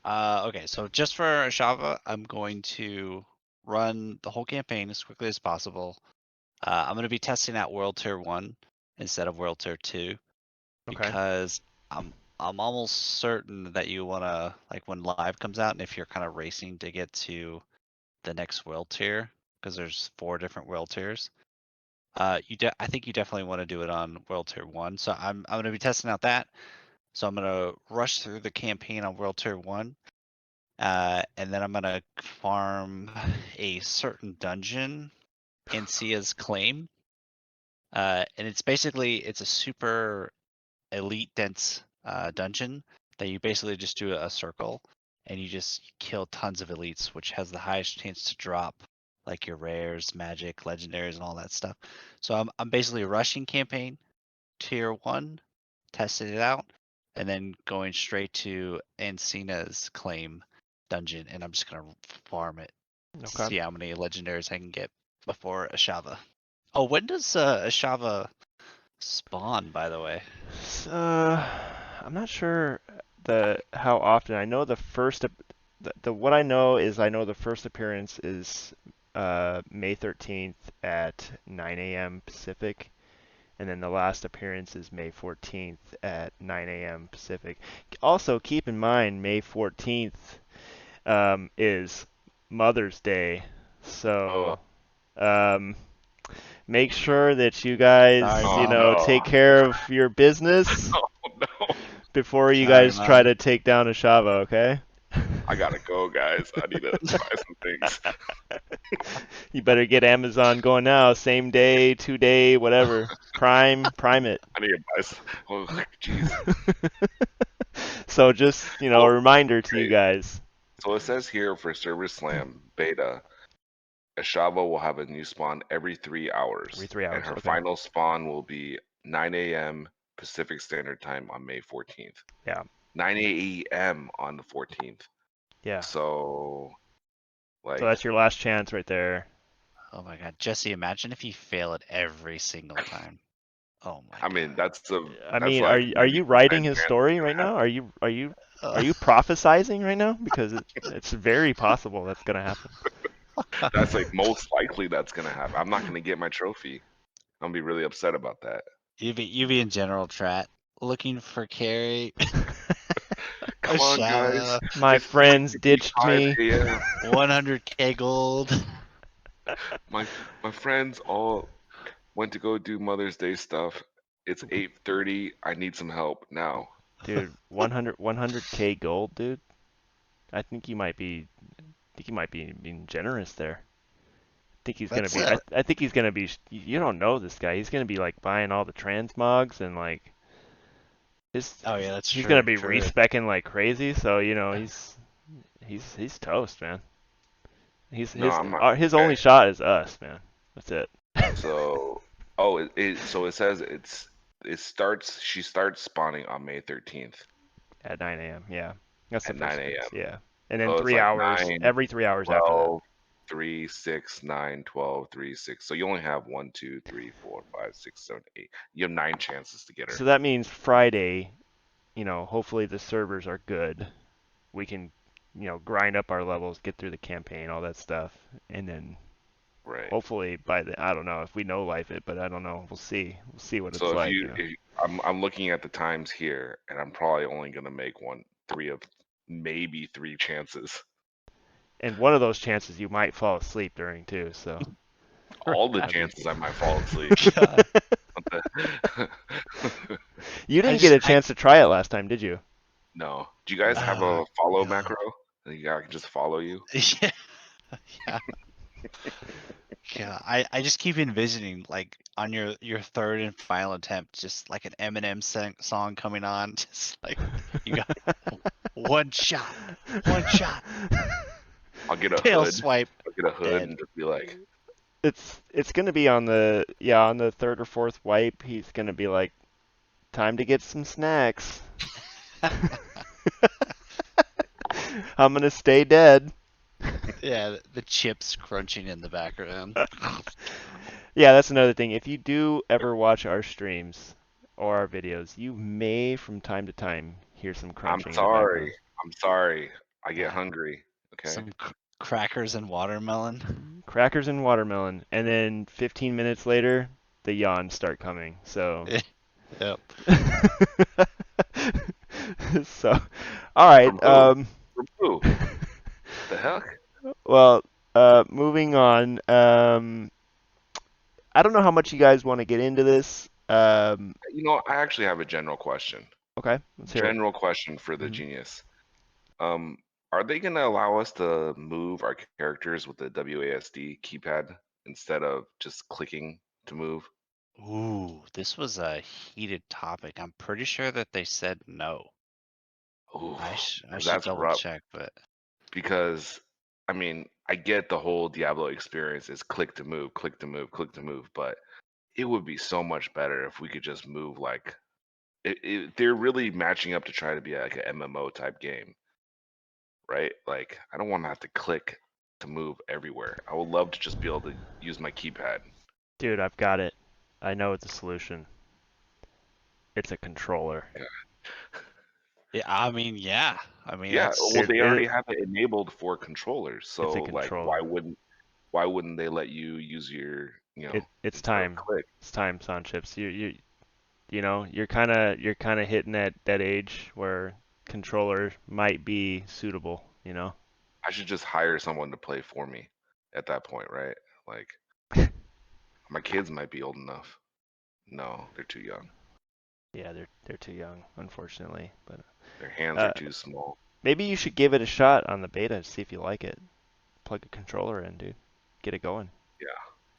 B: okay, so just for Ashava, I'm going to run the whole campaign as quickly as possible. I'm going to be testing out World Tier 1 instead of World Tier 2
A: Okay.
B: because I'm almost certain that you want to, like when live comes out, and if you're kind of racing to get to the next world tier, because there's 4 different world tiers, I think you definitely want to do it on World Tier 1. So I'm going to be testing out that. So I'm going to rush through the campaign on World Tier 1. And then I'm gonna farm a certain dungeon in Sia's claim. And it's a super elite dense dungeon that you basically just do a circle and you just kill tons of elites, which has the highest chance to drop like your rares, magic, legendaries, and all that stuff. So I'm basically rushing campaign tier 1, testing it out, and then going straight to Ancina's claim dungeon, and I'm just gonna farm it,
A: Okay.
B: see how many legendaries I can get before Ashava. Oh, when does Ashava spawn, by the way?
A: I'm not sure the how often. I know the first the what I know is I know the first appearance is May 13th at 9 a.m. Pacific, and then the last appearance is May 14th at 9 a.m. Pacific. Also, keep in mind May 14th is Mother's Day,
C: Oh,
A: so um, make sure that you guys,
B: Sorry,
A: you
C: oh
B: mom.
A: know,
C: no.
A: take care of your business
C: Oh no.
A: before you
B: Sorry,
A: guys try
B: mom.
A: to take down a Shava, okay?
C: I gotta go, guys. I need to buy some things.
A: You better get Amazon going now, same day, 2 day, whatever. Prime it.
C: I need to buy some. Oh, jeez.
A: So just, you know, a
C: Well,
A: reminder to you
C: okay.
A: guys.
C: So it says here for Server Slam beta, Ashava will have a new spawn every
A: Every
C: 3 hours,
A: 3
C: and
A: hours.
C: her
A: Okay.
C: final spawn will be 9 a.m. Pacific Standard Time on May 14th.
A: Yeah.
C: 9 a.m. on the 14th.
A: Yeah.
C: So,
A: So
C: like,
A: that's your last chance right there.
B: Oh my god, Jesse, imagine if you fail it every single time. Oh my
C: I mean,
B: god.
A: I
C: that's
A: mean,
C: like
A: are you writing
C: 90%
A: his
C: chance it's
A: story
C: gonna
A: right now?
C: happen.
A: Are you prophesizing right now? Because it's very possible that's gonna happen.
C: That's like most likely that's gonna happen. I'm not gonna get my trophy. I'm gonna be really upset about that.
B: You be in general chat looking for carry.
C: Come on, guys.
B: Ashava,
A: My
C: It's
A: friends
C: practically
A: ditched
C: 5
A: me.
C: a.m.
B: 100k gold.
C: My my friends all went to go do Mother's Day stuff. It's 8:30. I need some help now.
A: Dude, 100K gold, dude. I think you might be being generous there. Think he's gonna
B: That's
A: be. I think he's gonna be. You don't know this guy. He's gonna be like buying all the transmogs and like his.
B: Oh yeah, that's
A: He's gonna
B: true.
A: be
B: True.
A: respecking like crazy. So you know he's toast, man.
C: No, I'm not.
A: His
C: Okay.
A: only shot is us, man. That's it.
C: So, oh, so it says it starts. She starts spawning on May 13th
A: At 9 a.m. Yeah, that's the
C: at
A: first
C: 9
A: phase.
C: a.m.
A: Yeah, and then
C: So it's
A: 3 hours.
C: 9,
A: Every 3 hours after that.
C: 12, 3, 6, 9, 12, 3, 6. So you only have 1, 2, 3, 4, 5, 6, 7, 8. You have 9 chances to get her.
A: So that means Friday, hopefully the servers are good. We can, grind up our levels, get through the campaign, all that stuff, and then
C: Right.
A: hopefully by the I don't know if we know life it, but I don't know. We'll see. We'll see what
C: So
A: it's like.
C: I'm looking at the times here, and I'm probably only gonna make three of maybe 3 chances.
A: And one of those chances you might fall asleep during too. So.
C: All the
B: I mean,
C: chances I might fall asleep.
B: God.
A: You
B: I
A: didn't get
B: just
A: a chance to try it last time, did you?
C: No. Do you guys have
B: oh
C: a follow
B: God.
C: macro? That you guys can just follow you?
B: Yeah, yeah. Yeah, I just keep envisioning like on your third and final attempt, just like an Eminem song coming on, just like you got one shot, one shot,
C: I'll get a
B: tail
C: hood.
B: swipe,
C: I'll get a hood
B: dead.
C: and just be like,
A: It's gonna be on the third or fourth wipe. He's gonna be like, time to get some snacks. I'm gonna stay dead.
B: Yeah, the chips crunching in the background.
A: Yeah, that's another thing. If you do ever watch our streams or our videos, you may from time to time hear some
C: I'm
A: crunching in the background.
C: sorry. I'm sorry. I get
B: Yeah,
C: hungry. Okay.
B: some crackers and watermelon.
A: Crackers and watermelon, and then 15 minutes later, the yawns start coming. So,
B: Yep.
A: so, all right.
C: From who? From who? The heck?
A: Well, moving on. I don't know how much you guys want to get into this.
C: I actually have a general question.
A: Okay, let's hear it.
C: General question for the
A: Mhm.
C: genius. Um, are they gonna allow us to move our characters with the WASD keypad instead of just clicking to move?
B: Ooh, this was a heated topic. I'm pretty sure that they said no.
C: Ooh,
B: I
C: because
B: should
C: that's
B: double
C: rough.
B: check, but
C: Because I mean, I get the whole Diablo experience is click to move, click to move, click to move, but it would be so much better if we could just move like they're really matching up to try to be like an MMO type game, right? Like I don't want to have to click to move everywhere. I would love to just be able to use my keypad.
A: Dude, I've got it. I know it's a solution. It's a controller.
B: yeah, I mean, yeah. I mean,
C: Yeah, well,
B: that's
A: It,
C: they
A: it
C: already have it enabled for controllers,
A: it's a
C: so like,
A: controller.
C: why wouldn't they let you use
A: It's
C: instead of
A: time.
C: click?
A: It's time, Sanchips. You're kind of hitting that age where controller might be suitable.
C: I should just hire someone to play for me at that point, right? Like, my kids might be old enough. No, they're too young.
A: Yeah, they're too young, unfortunately. But
C: Their hands are
A: uh,
C: too small.
A: maybe you should give it a shot on the beta, see if you like it. Plug a controller in, dude. Get it going.
C: Yeah,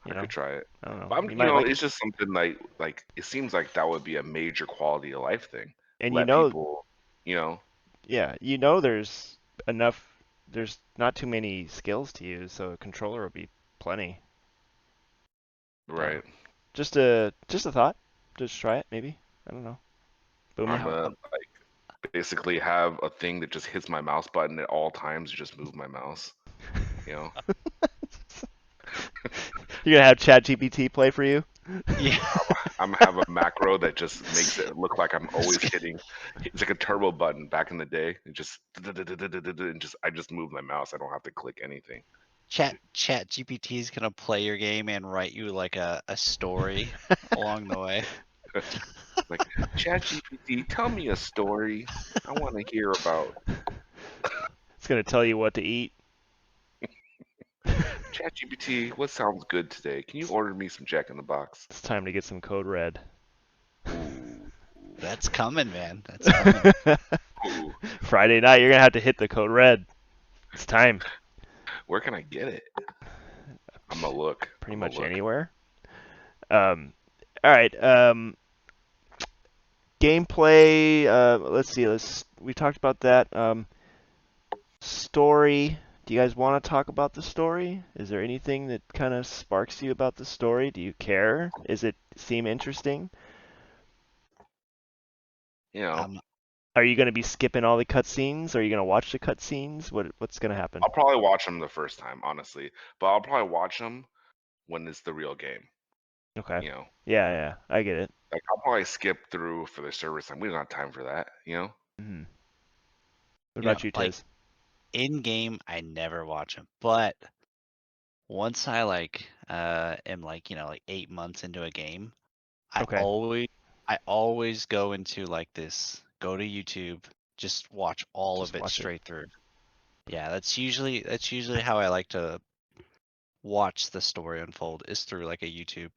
A: You
C: I could
A: know,
C: try it.
A: I don't know.
C: But
A: You might like it.
C: it's just something like it seems like that would be a major quality of life thing.
A: And
C: Let people, you know,
A: yeah, there's enough. There's not too many skills to use, so a controller would be plenty. Uh,
C: right.
A: just a thought. Just try it, maybe. I don't know.
C: I'm
A: Boomer.
B: yeah.
C: gonna basically have a thing that just hits my mouse button at all times to just move my mouse. You know,
A: You're gonna have ChatGPT play for you?
B: Yeah.
C: I'm gonna have a macro that just makes it look like I'm
B: It's
C: always hitting. It's like a turbo button back in the day. It just and just I just move my mouse. I don't have to click anything.
B: Chat GPT is gonna play your game and write you like a story along the way.
C: Like, ChatGPT, tell me a story. I want to hear about
A: It's gonna tell you what to eat.
C: ChatGPT. What sounds good today? Can you order me some Jack in the Box?
A: It's time to get some code red.
C: Ooh,
B: That's coming, man. That's coming.
C: ooh.
A: Friday night, you're gonna have to hit the code red. It's time.
C: Where can I get it? I'm gonna look.
A: Pretty
C: I'm gonna
A: much
C: look.
A: anywhere. All right. Gameplay. Let's see. We talked about that. Story. Do you guys want to talk about the story? Is there anything that kind of sparks you about the story? Do you care? Is it seem interesting?
C: You know,
B: Um,
A: Are you going to be skipping all the cutscenes? Are you going to watch the cutscenes? What's going to happen?
C: I'll probably watch them the first time, honestly, but I'll probably watch them when it's the real game.
A: Okay.
C: You know,
A: Yeah, yeah, I get it.
C: like I'll probably skip through for the service time. We don't have time for that. You know,
A: Hmm. What
B: you know,
A: about you,
B: like
A: Tiz?
B: in game, I never watch them, but once I am like, like 8 months into a game, I
A: Okay,
B: always I always go into like this, go to YouTube, just watch all of
A: just
B: it
A: watch it.
B: straight through. Yeah, that's usually how I like to watch the story unfold is through like a YouTube.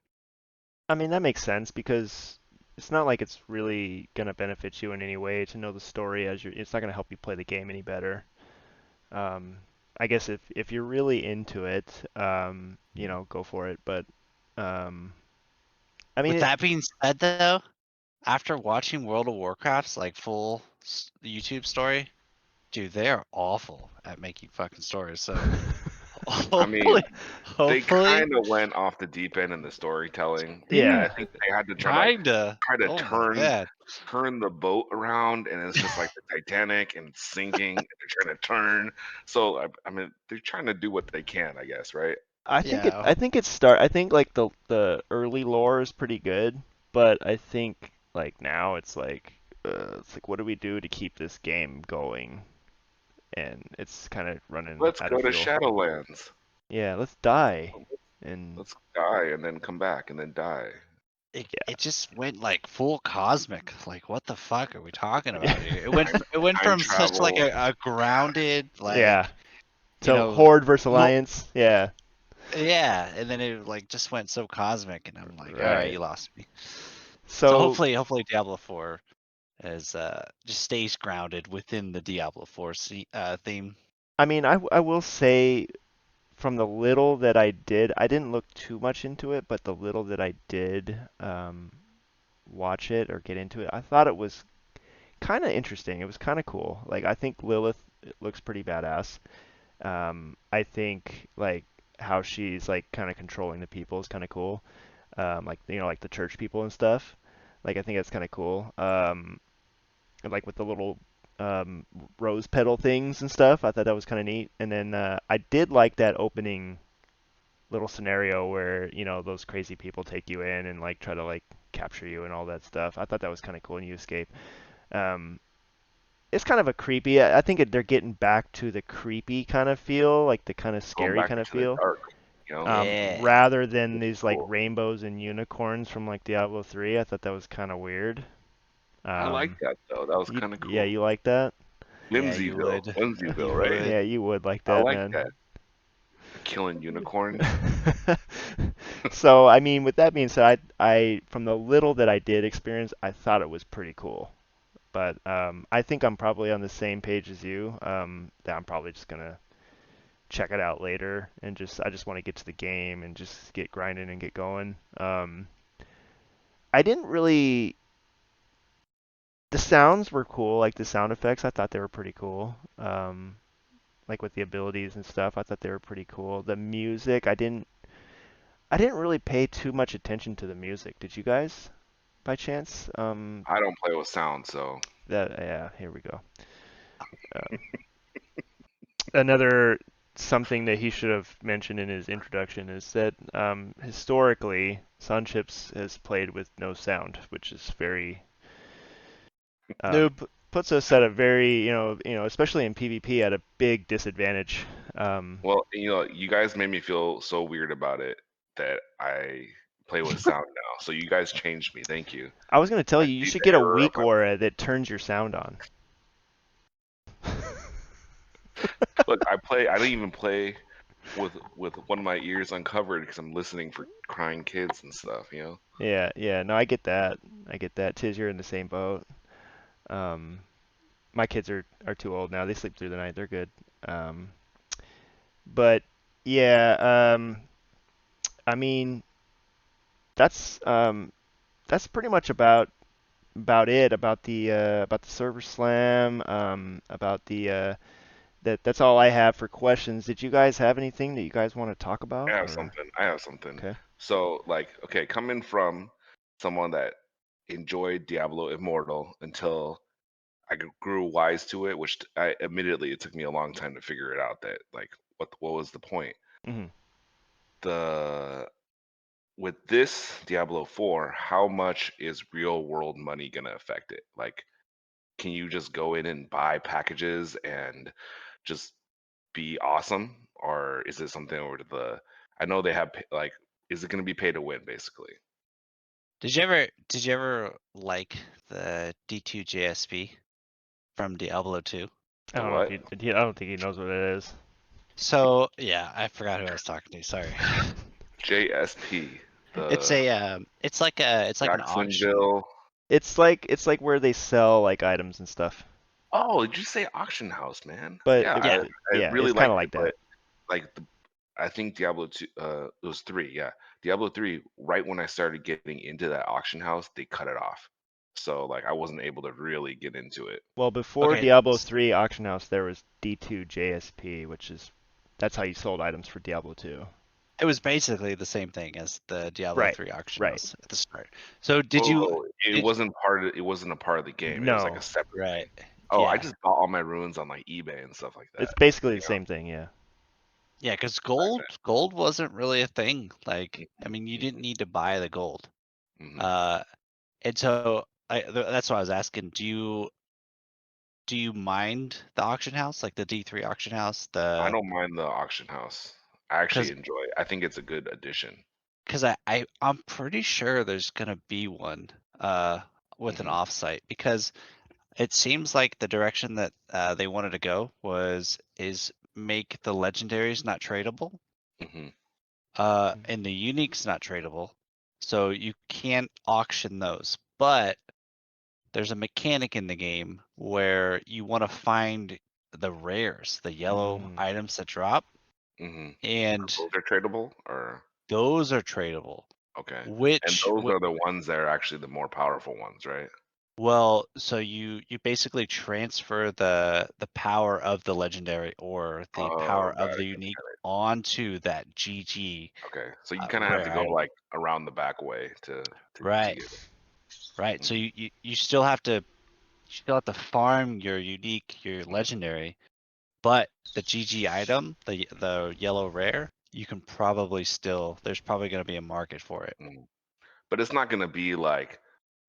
A: I mean, that makes sense because it's not like it's really going to benefit you in any way to know the story as you're, it's not going to help you play the game any better. Um, I guess if you're really into it, go for it. But um, I mean,
B: With that being said, though, after watching World of Warcraft's like full YouTube story, dude, they are awful at making fucking stories. So
C: I mean,
B: hopefully,
C: they
B: hopefully,
C: kind of went off the deep end in the storytelling, and I
A: yeah.
B: dude,
C: think they had to
B: kinda.
C: try to
B: Oh my god.
C: turn the boat around, and it's just like the Titanic and it's sinking, and they're trying to turn. So I mean, they're trying to do what they can, I guess, right?
B: Yeah.
A: I think like the early lore is pretty good, but I think like now it's like what do we do to keep this game going? And it's kind of running
C: Let's
A: out
C: go
A: of
C: to
A: fuel.
C: Shadowlands.
A: Yeah, let's die. And
C: Let's die and then come back and then die.
B: It just went like full cosmic. Like what the fuck are we talking
A: yeah.
B: about here? It went
C: Time
B: from such like
C: travel.
B: a grounded
A: Yeah.
B: like, you
A: So
B: know,
A: Horde versus
B: no,
A: Alliance. Yeah.
B: yeah, and then it like just went so cosmic and I'm like, all right,
A: Right.
B: you lost me. So
A: So
B: hopefully Diablo 4 is just stays grounded within the Diablo 4 theme.
A: I mean, I will say from the little that I didn't look too much into it, but the little that I did watch it or get into it, I thought it was kind of interesting. It was kind of cool. Like I think Lilith looks pretty badass. I think like how she's like kind of controlling the people is kind of cool. Like like the church people and stuff. Like I think that's kind of cool. And, like with the little um, rose petal things and stuff. I thought that was kind of neat. And then I did like that opening little scenario where those crazy people take you in and like try to like capture you and all that stuff. I thought that was kind of cool and you escape. Um, it's kind of a creepy. I think they're getting back to the creepy kind of feel, like the kind of
C: Going
A: scary
C: back
A: kind of
C: into the
A: feel,
C: dark, you know?
B: Yeah.
A: rather than
C: It's
A: these like
C: cool.
A: rainbows and unicorns from like Diablo 3. I thought that was kind of weird.
C: I like
A: Um,
C: that though. That was
A: you,
C: kind of
A: yeah,
C: cool.
A: you like that?
B: Yeah, you would.
C: Whimsyville,
B: You
C: right?
B: would.
A: Yeah, you would like
C: I
A: that,
C: like
A: man.
C: that. Killing unicorns.
A: So, I mean, with that being said, I from the little that I did experience, I thought it was pretty cool. But I think I'm probably on the same page as you. That I'm probably just gonna check it out later and I just want to get to the game and just get grinding and get going. I didn't really. The sounds were cool, like the sound effects. I thought they were pretty cool. Like with the abilities and stuff, I thought they were pretty cool. The music, I didn't really pay too much attention to the music. Did you guys, by chance?
C: I don't play with sound, so
A: That yeah, here we go. Um, another something that he should have mentioned in his introduction is that historically, Sunships has played with no sound, which is very
B: Nope.
A: puts us at a very especially in PvP at a big disadvantage.
C: well, you guys made me feel so weird about it that I play with sound now. So you guys changed me. Thank you.
A: I was gonna tell
C: I
A: you you
C: see
A: should
C: the
A: get a
C: error of
A: weak
C: my
A: aura that turns your sound on.
C: look. I don't even play with one of my ears uncovered because I'm listening for crying kids and stuff. You know.
A: Yeah, yeah, no, I get that. I get that. Tiz, you're in the same boat. Um, my kids are too old now. They sleep through the night. They're good. Um, but yeah, I mean that's pretty much about it about the server slam, about the that's all I have for questions. Did you guys have anything that you guys want to talk
C: I
A: about,
C: have
A: or
C: something. I have something.
A: okay?
C: So, like, okay, coming from someone that enjoyed Diablo Immortal until grew wise to it, which I admittedly it took me a long time to figure it out. That like, what was the point?
A: Hmm.
C: The With this Diablo 4, how much is real world money gonna affect it? Like, can you just go in and buy packages and just be awesome, or is it something over to the? I know they have like, is it going to be pay to win basically?
B: Did you ever like the D2 JSP from Diablo 2?
A: I
C: The
A: don't know if
C: what?
A: I don't think he knows what it is.
B: So yeah, I forgot who I was talking to. Sorry.
C: JSP,
B: It's
C: the
B: a it's like an auction.
C: Jacksonville.
A: It's like where they sell like items and stuff.
C: Oh, did you say auction house, man?
A: But
C: Yeah,
B: Yeah.
C: I
A: yeah,
C: really
A: it's kind
C: liked
A: of
C: it,
A: like
C: but
A: that.
C: like I think Diablo 2, it was 3, yeah. Diablo 3, right when I started getting into that auction house, they cut it off. So like I wasn't able to really get into it.
A: Well, before
B: Okay.
A: Diablo 3 Auction House, there was D2 JSP, that's how you sold items for Diablo 2.
B: It was basically the same thing as the Diablo
A: Right.
B: 3 auction
A: Right.
B: house at the start. So did you
C: Oh,
B: did
C: it wasn't a part of the game. It was like a
A: No,
C: separate
B: right?
C: thing. Oh, I
B: Yeah.
C: just bought all my runes on like eBay and stuff like
A: it's
C: that.
A: basically
C: You
A: the same thing. Yeah.
B: Yeah, because
C: know,
B: gold wasn't really a thing. Like, I
C: Mhm,
B: mean, you didn't
C: mhm,
B: need to buy the gold.
C: mhm.
B: Uh, and so that's why I was asking. Do you mind the auction house, like the D3 auction house?
C: I
B: The
C: don't mind the auction house. I actually
B: because
C: enjoy it. I think it's a good addition.
B: because I'm pretty sure there's gonna be one with an
C: Hmm.
B: offsite because it seems like the direction that they wanted to go is make the legendaries not tradable,
C: Hmm.
B: and the uniques not tradable, so you can't auction those. But there's a mechanic in the game where you want to find the rares, the yellow
A: Mm.
B: items that drop,
C: Hmm.
B: and
C: Those are tradable, or
B: those are tradable.
C: okay. And
B: Which,
C: those are the ones that are actually the more powerful ones, right?
B: well, so you basically transfer the power of the legendary or the
C: Oh,
B: power
C: got
B: of the
C: it.
B: unique onto that GG
C: Okay, so you kind of have to
B: rare
C: go
B: item.
C: like around the back way to
B: Right,
C: get it.
B: right. So
C: Hmm.
B: you still have to farm your unique, your
C: Hmm.
B: legendary, but the GG item, the yellow rare, you can probably still there's probably going to be a market for it.
C: Hmm. But it's not gonna be like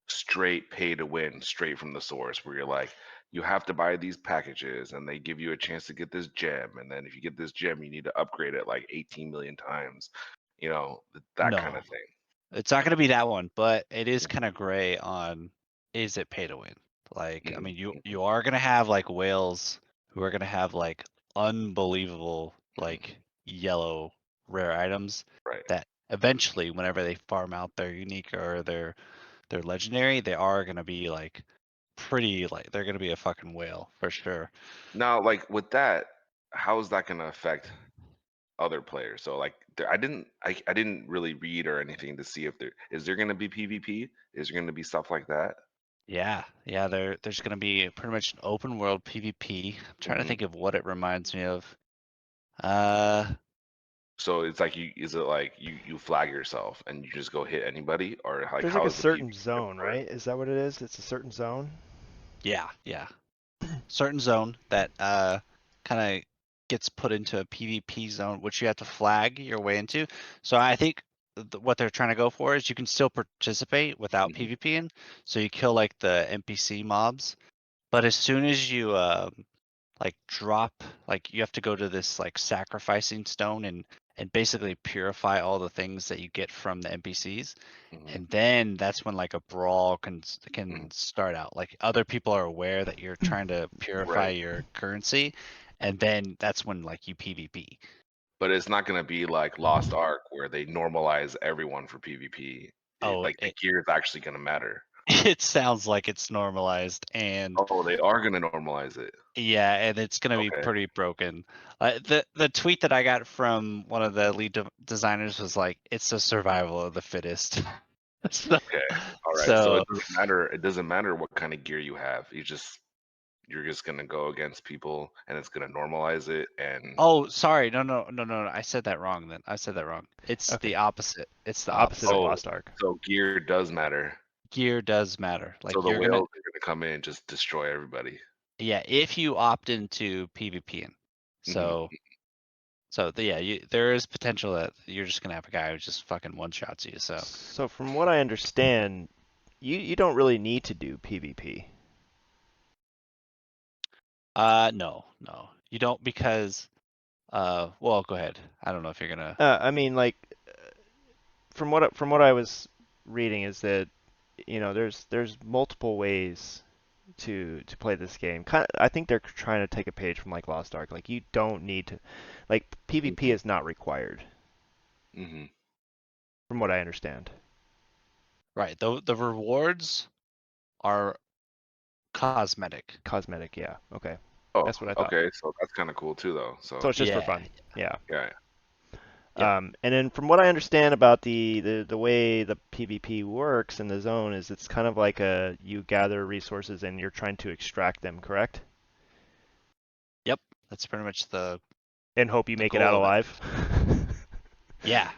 C: straight pay to win straight from the source where you're like you have to buy these packages and they give you a chance to get this gem, and then if you get this gem you need to upgrade it like 18 million times, that kind
B: No,
C: of thing.
B: it's not going to be that one, but it is kind of gray on is it pay to win? Like, I
C: Mhm,
B: mean, you
C: mhm,
B: you are going to have like whales who are going to have like unbelievable
C: mhm.
B: like yellow rare items
C: Right.
B: that eventually whenever they farm out their unique or their legendary, they are going to be like pretty like they're going to be a fucking whale for sure.
C: Now like with that, how is that going to affect other players? So like I didn't really read or anything to see if there going to be PvP, is there going to be stuff like that?
B: Yeah, yeah, there's gonna be pretty much an open world PvP. I'm trying to
C: Hmm.
B: think of what it reminds me of. Uh,
C: So it's like is it like you flag yourself and you just go hit anybody, or like
A: There's like
C: how
A: a
C: is the PvP
A: certain zone,
C: different?
A: right? Is that what it is? It's a certain zone.
B: yeah, yeah. Certain zone that kind of gets put into a PvP zone, which you have to flag your way into. So I think what they're trying to go for is you can still participate without
C: Hmm.
B: PvPing. So you kill like the NPC mobs, but as soon as you like drop like you have to go to this like sacrificing stone and basically purify all the things that you get from the NPCs,
C: Hmm.
B: and then that's when like a brawl
C: Hmm.
B: can start out. Like other people are aware that you're trying to purify
C: Right.
B: your currency, and then that's when like you PvP.
C: But it's not going to be like Lost Ark where they normalize everyone for PvP.
B: Oh,
C: Like the gear is actually going to matter.
B: it sounds like it's normalized, and
C: Oh, they are going to normalize it.
B: yeah, and it's gonna be
C: Okay.
B: pretty broken. The tweet that I got from one of the lead designers was like, "It's the survival of the fittest." so,
C: Okay. All right. So
B: so
C: it doesn't matter. It doesn't matter what kind of gear you have. You just you're just gonna go against people and it's gonna normalize it and
B: Oh, sorry. No. I said that wrong then. I said that wrong. It's
A: Okay.
B: the opposite. It's the
A: Opposite of
B: opposite.
C: oh,
A: Lost Ark.
C: so gear does matter.
B: Gear does matter.
C: So
B: Like
C: the
B: you're gonna,
C: whales are gonna come in and just destroy everybody.
B: yeah, if you opt into PvPing.
C: Hmm.
B: There is potential that you're just gonna have a guy who just fucking one shots you. So,
A: So from what I understand, you don't really need to do PvP.
B: no, you don't because, well, go ahead. I don't know if you're gonna.
A: I mean, like from what I was reading is that there's multiple ways to play this game. I think they're trying to take a page from like Lost Ark. Like you don't need to, like PvP
C: Hmm.
A: is not required,
C: Hmm.
A: from what I understand.
B: Right. The rewards are cosmetic.
A: Cosmetic, yeah. Okay,
C: Oh,
A: that's what I thought.
C: okay. So that's kind of cool too, though.
A: So
C: So
A: it's just for
B: Yeah.
A: fun. Yeah.
C: yeah.
B: Yep.
A: And then from what I understand about the way the PvP works in the zone is it's kind of like you gather resources and you're trying to extract them, correct?
B: Yep. That's pretty much
A: And hope you
B: the
A: make it
B: goal
A: out
B: of it.
A: alive.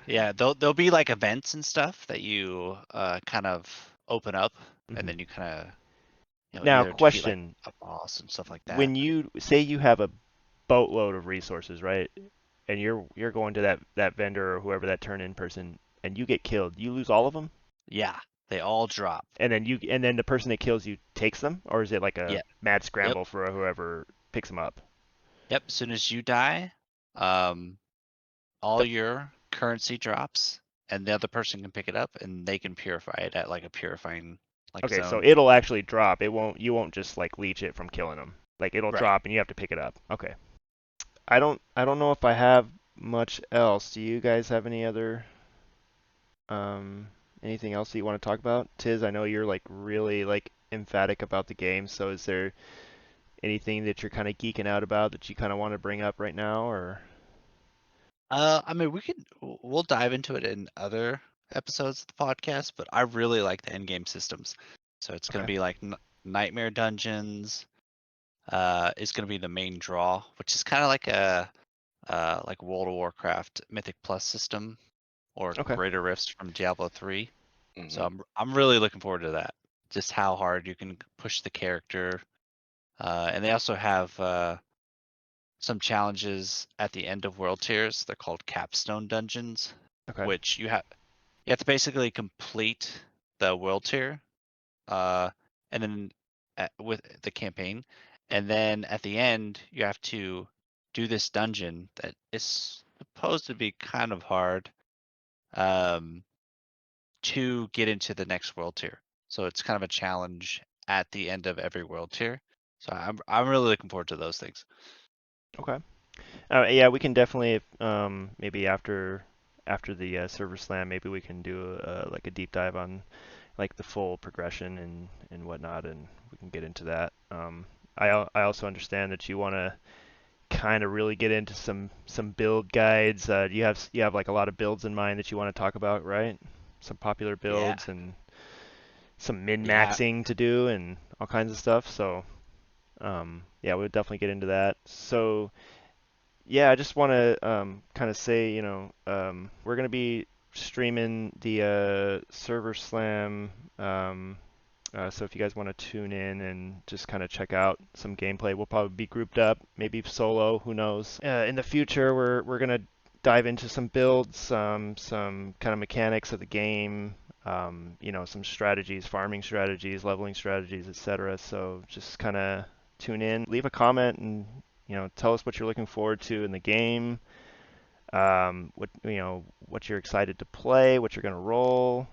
B: Yeah. There'll be like events and stuff that you kind of open up, and
A: Mhm.
B: then you kind of
A: Now,
B: either defeat like
A: question:
B: a boss and stuff like that.
A: when you say you have a boatload of resources, right? And you're going to that vendor or whoever that turn in person, and you get killed, you lose all of them,
B: Yeah, they all drop.
A: and then the person that kills you takes them, or is it like a
B: Yeah.
A: mad
B: Yep.
A: scramble for whoever picks them up?
B: Yep. As soon as you die, um, all
A: Th-
B: your currency drops, and the other person can pick it up, and they can purify it at like a purifying like
A: Okay, so
B: zone.
A: it'll actually drop. You won't just like leech it from killing them. Like it'll
B: Right.
A: drop and you have to pick it up. Okay. I don't know if I have much else. Do you guys have any other um anything else that you want to talk about? Tiz, I know you're like really like emphatic about the game, so is there anything that you're kind of geeking out about that you kind of want to bring up right now or
B: I mean, we'll dive into it in other episodes of the podcast, but I really like the end game systems. So it's gonna
A: okay.
B: be like Nightmare Dungeons. Is gonna be the main draw, which is kind of like a like World of Warcraft Mythic Plus system or
A: Okay.
B: Greater Rifts from Diablo 3. So
C: Hmm.
B: I'm really looking forward to that. Just how hard you can push the character. And they also have some challenges at the end of world tiers. They're called capstone dungeons,
A: Okay.
B: which you have to basically complete the world tier, uh, and then with the campaign, and then at the end you have to do this dungeon that is supposed to be kind of hard, um, to get into the next world tier. So it's kind of a challenge at the end of every world tier. So I'm really looking forward to those things.
A: Okay. Yeah, we can definitely maybe after the server slam, maybe we can do like a deep dive on like the full progression and whatnot, and we can get into that. I also understand that you want to kind of really get into some build guides. You have like a lot of builds in mind that you want to talk about, right? Some popular
B: Yeah,
A: builds and some min
B: yeah,
A: maxing to do and all kinds of stuff. So yeah, we'll definitely get into that. So yeah, I just want to kind of say, we're going to be streaming the Server Slam. So if you guys want to tune in and just kind of check out some gameplay, we'll probably be grouped up, maybe solo, who knows. In the future, we're going to dive into some builds, some kind of mechanics of the game, some strategies, farming strategies, leveling strategies, etc. So just kind of tune in, leave a comment, and tell us what you're looking forward to in the game, what you're excited to play, what you're going to roll,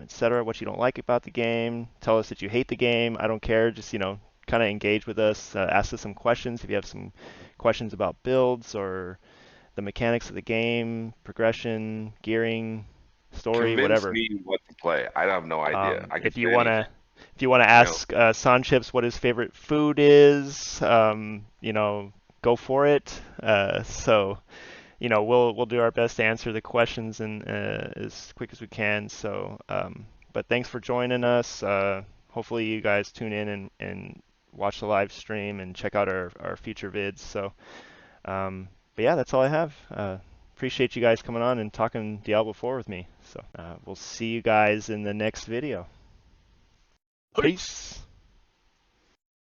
A: etc. What you don't like about the game. Tell us that you hate the game. I don't care. Just kind of engage with us. Ask us some questions if you have some questions about builds or the mechanics of the game, progression, gearing, story,
C: Convince
A: whatever.
C: me what to play. I have no idea. I could
A: If you
C: play anything.
A: wanna if you wanna
C: You know,
A: ask Sanchips what his favorite food is, go for it. We'll do our best to answer the questions and as quick as we can. So, but thanks for joining us. Hopefully you guys tune in and watch the live stream and check out our future vids. So, but yeah, that's all I have. Appreciate you guys coming on and talking Diablo 4 with me. So we'll see you guys in the next video.
B: Peace.
A: Peace.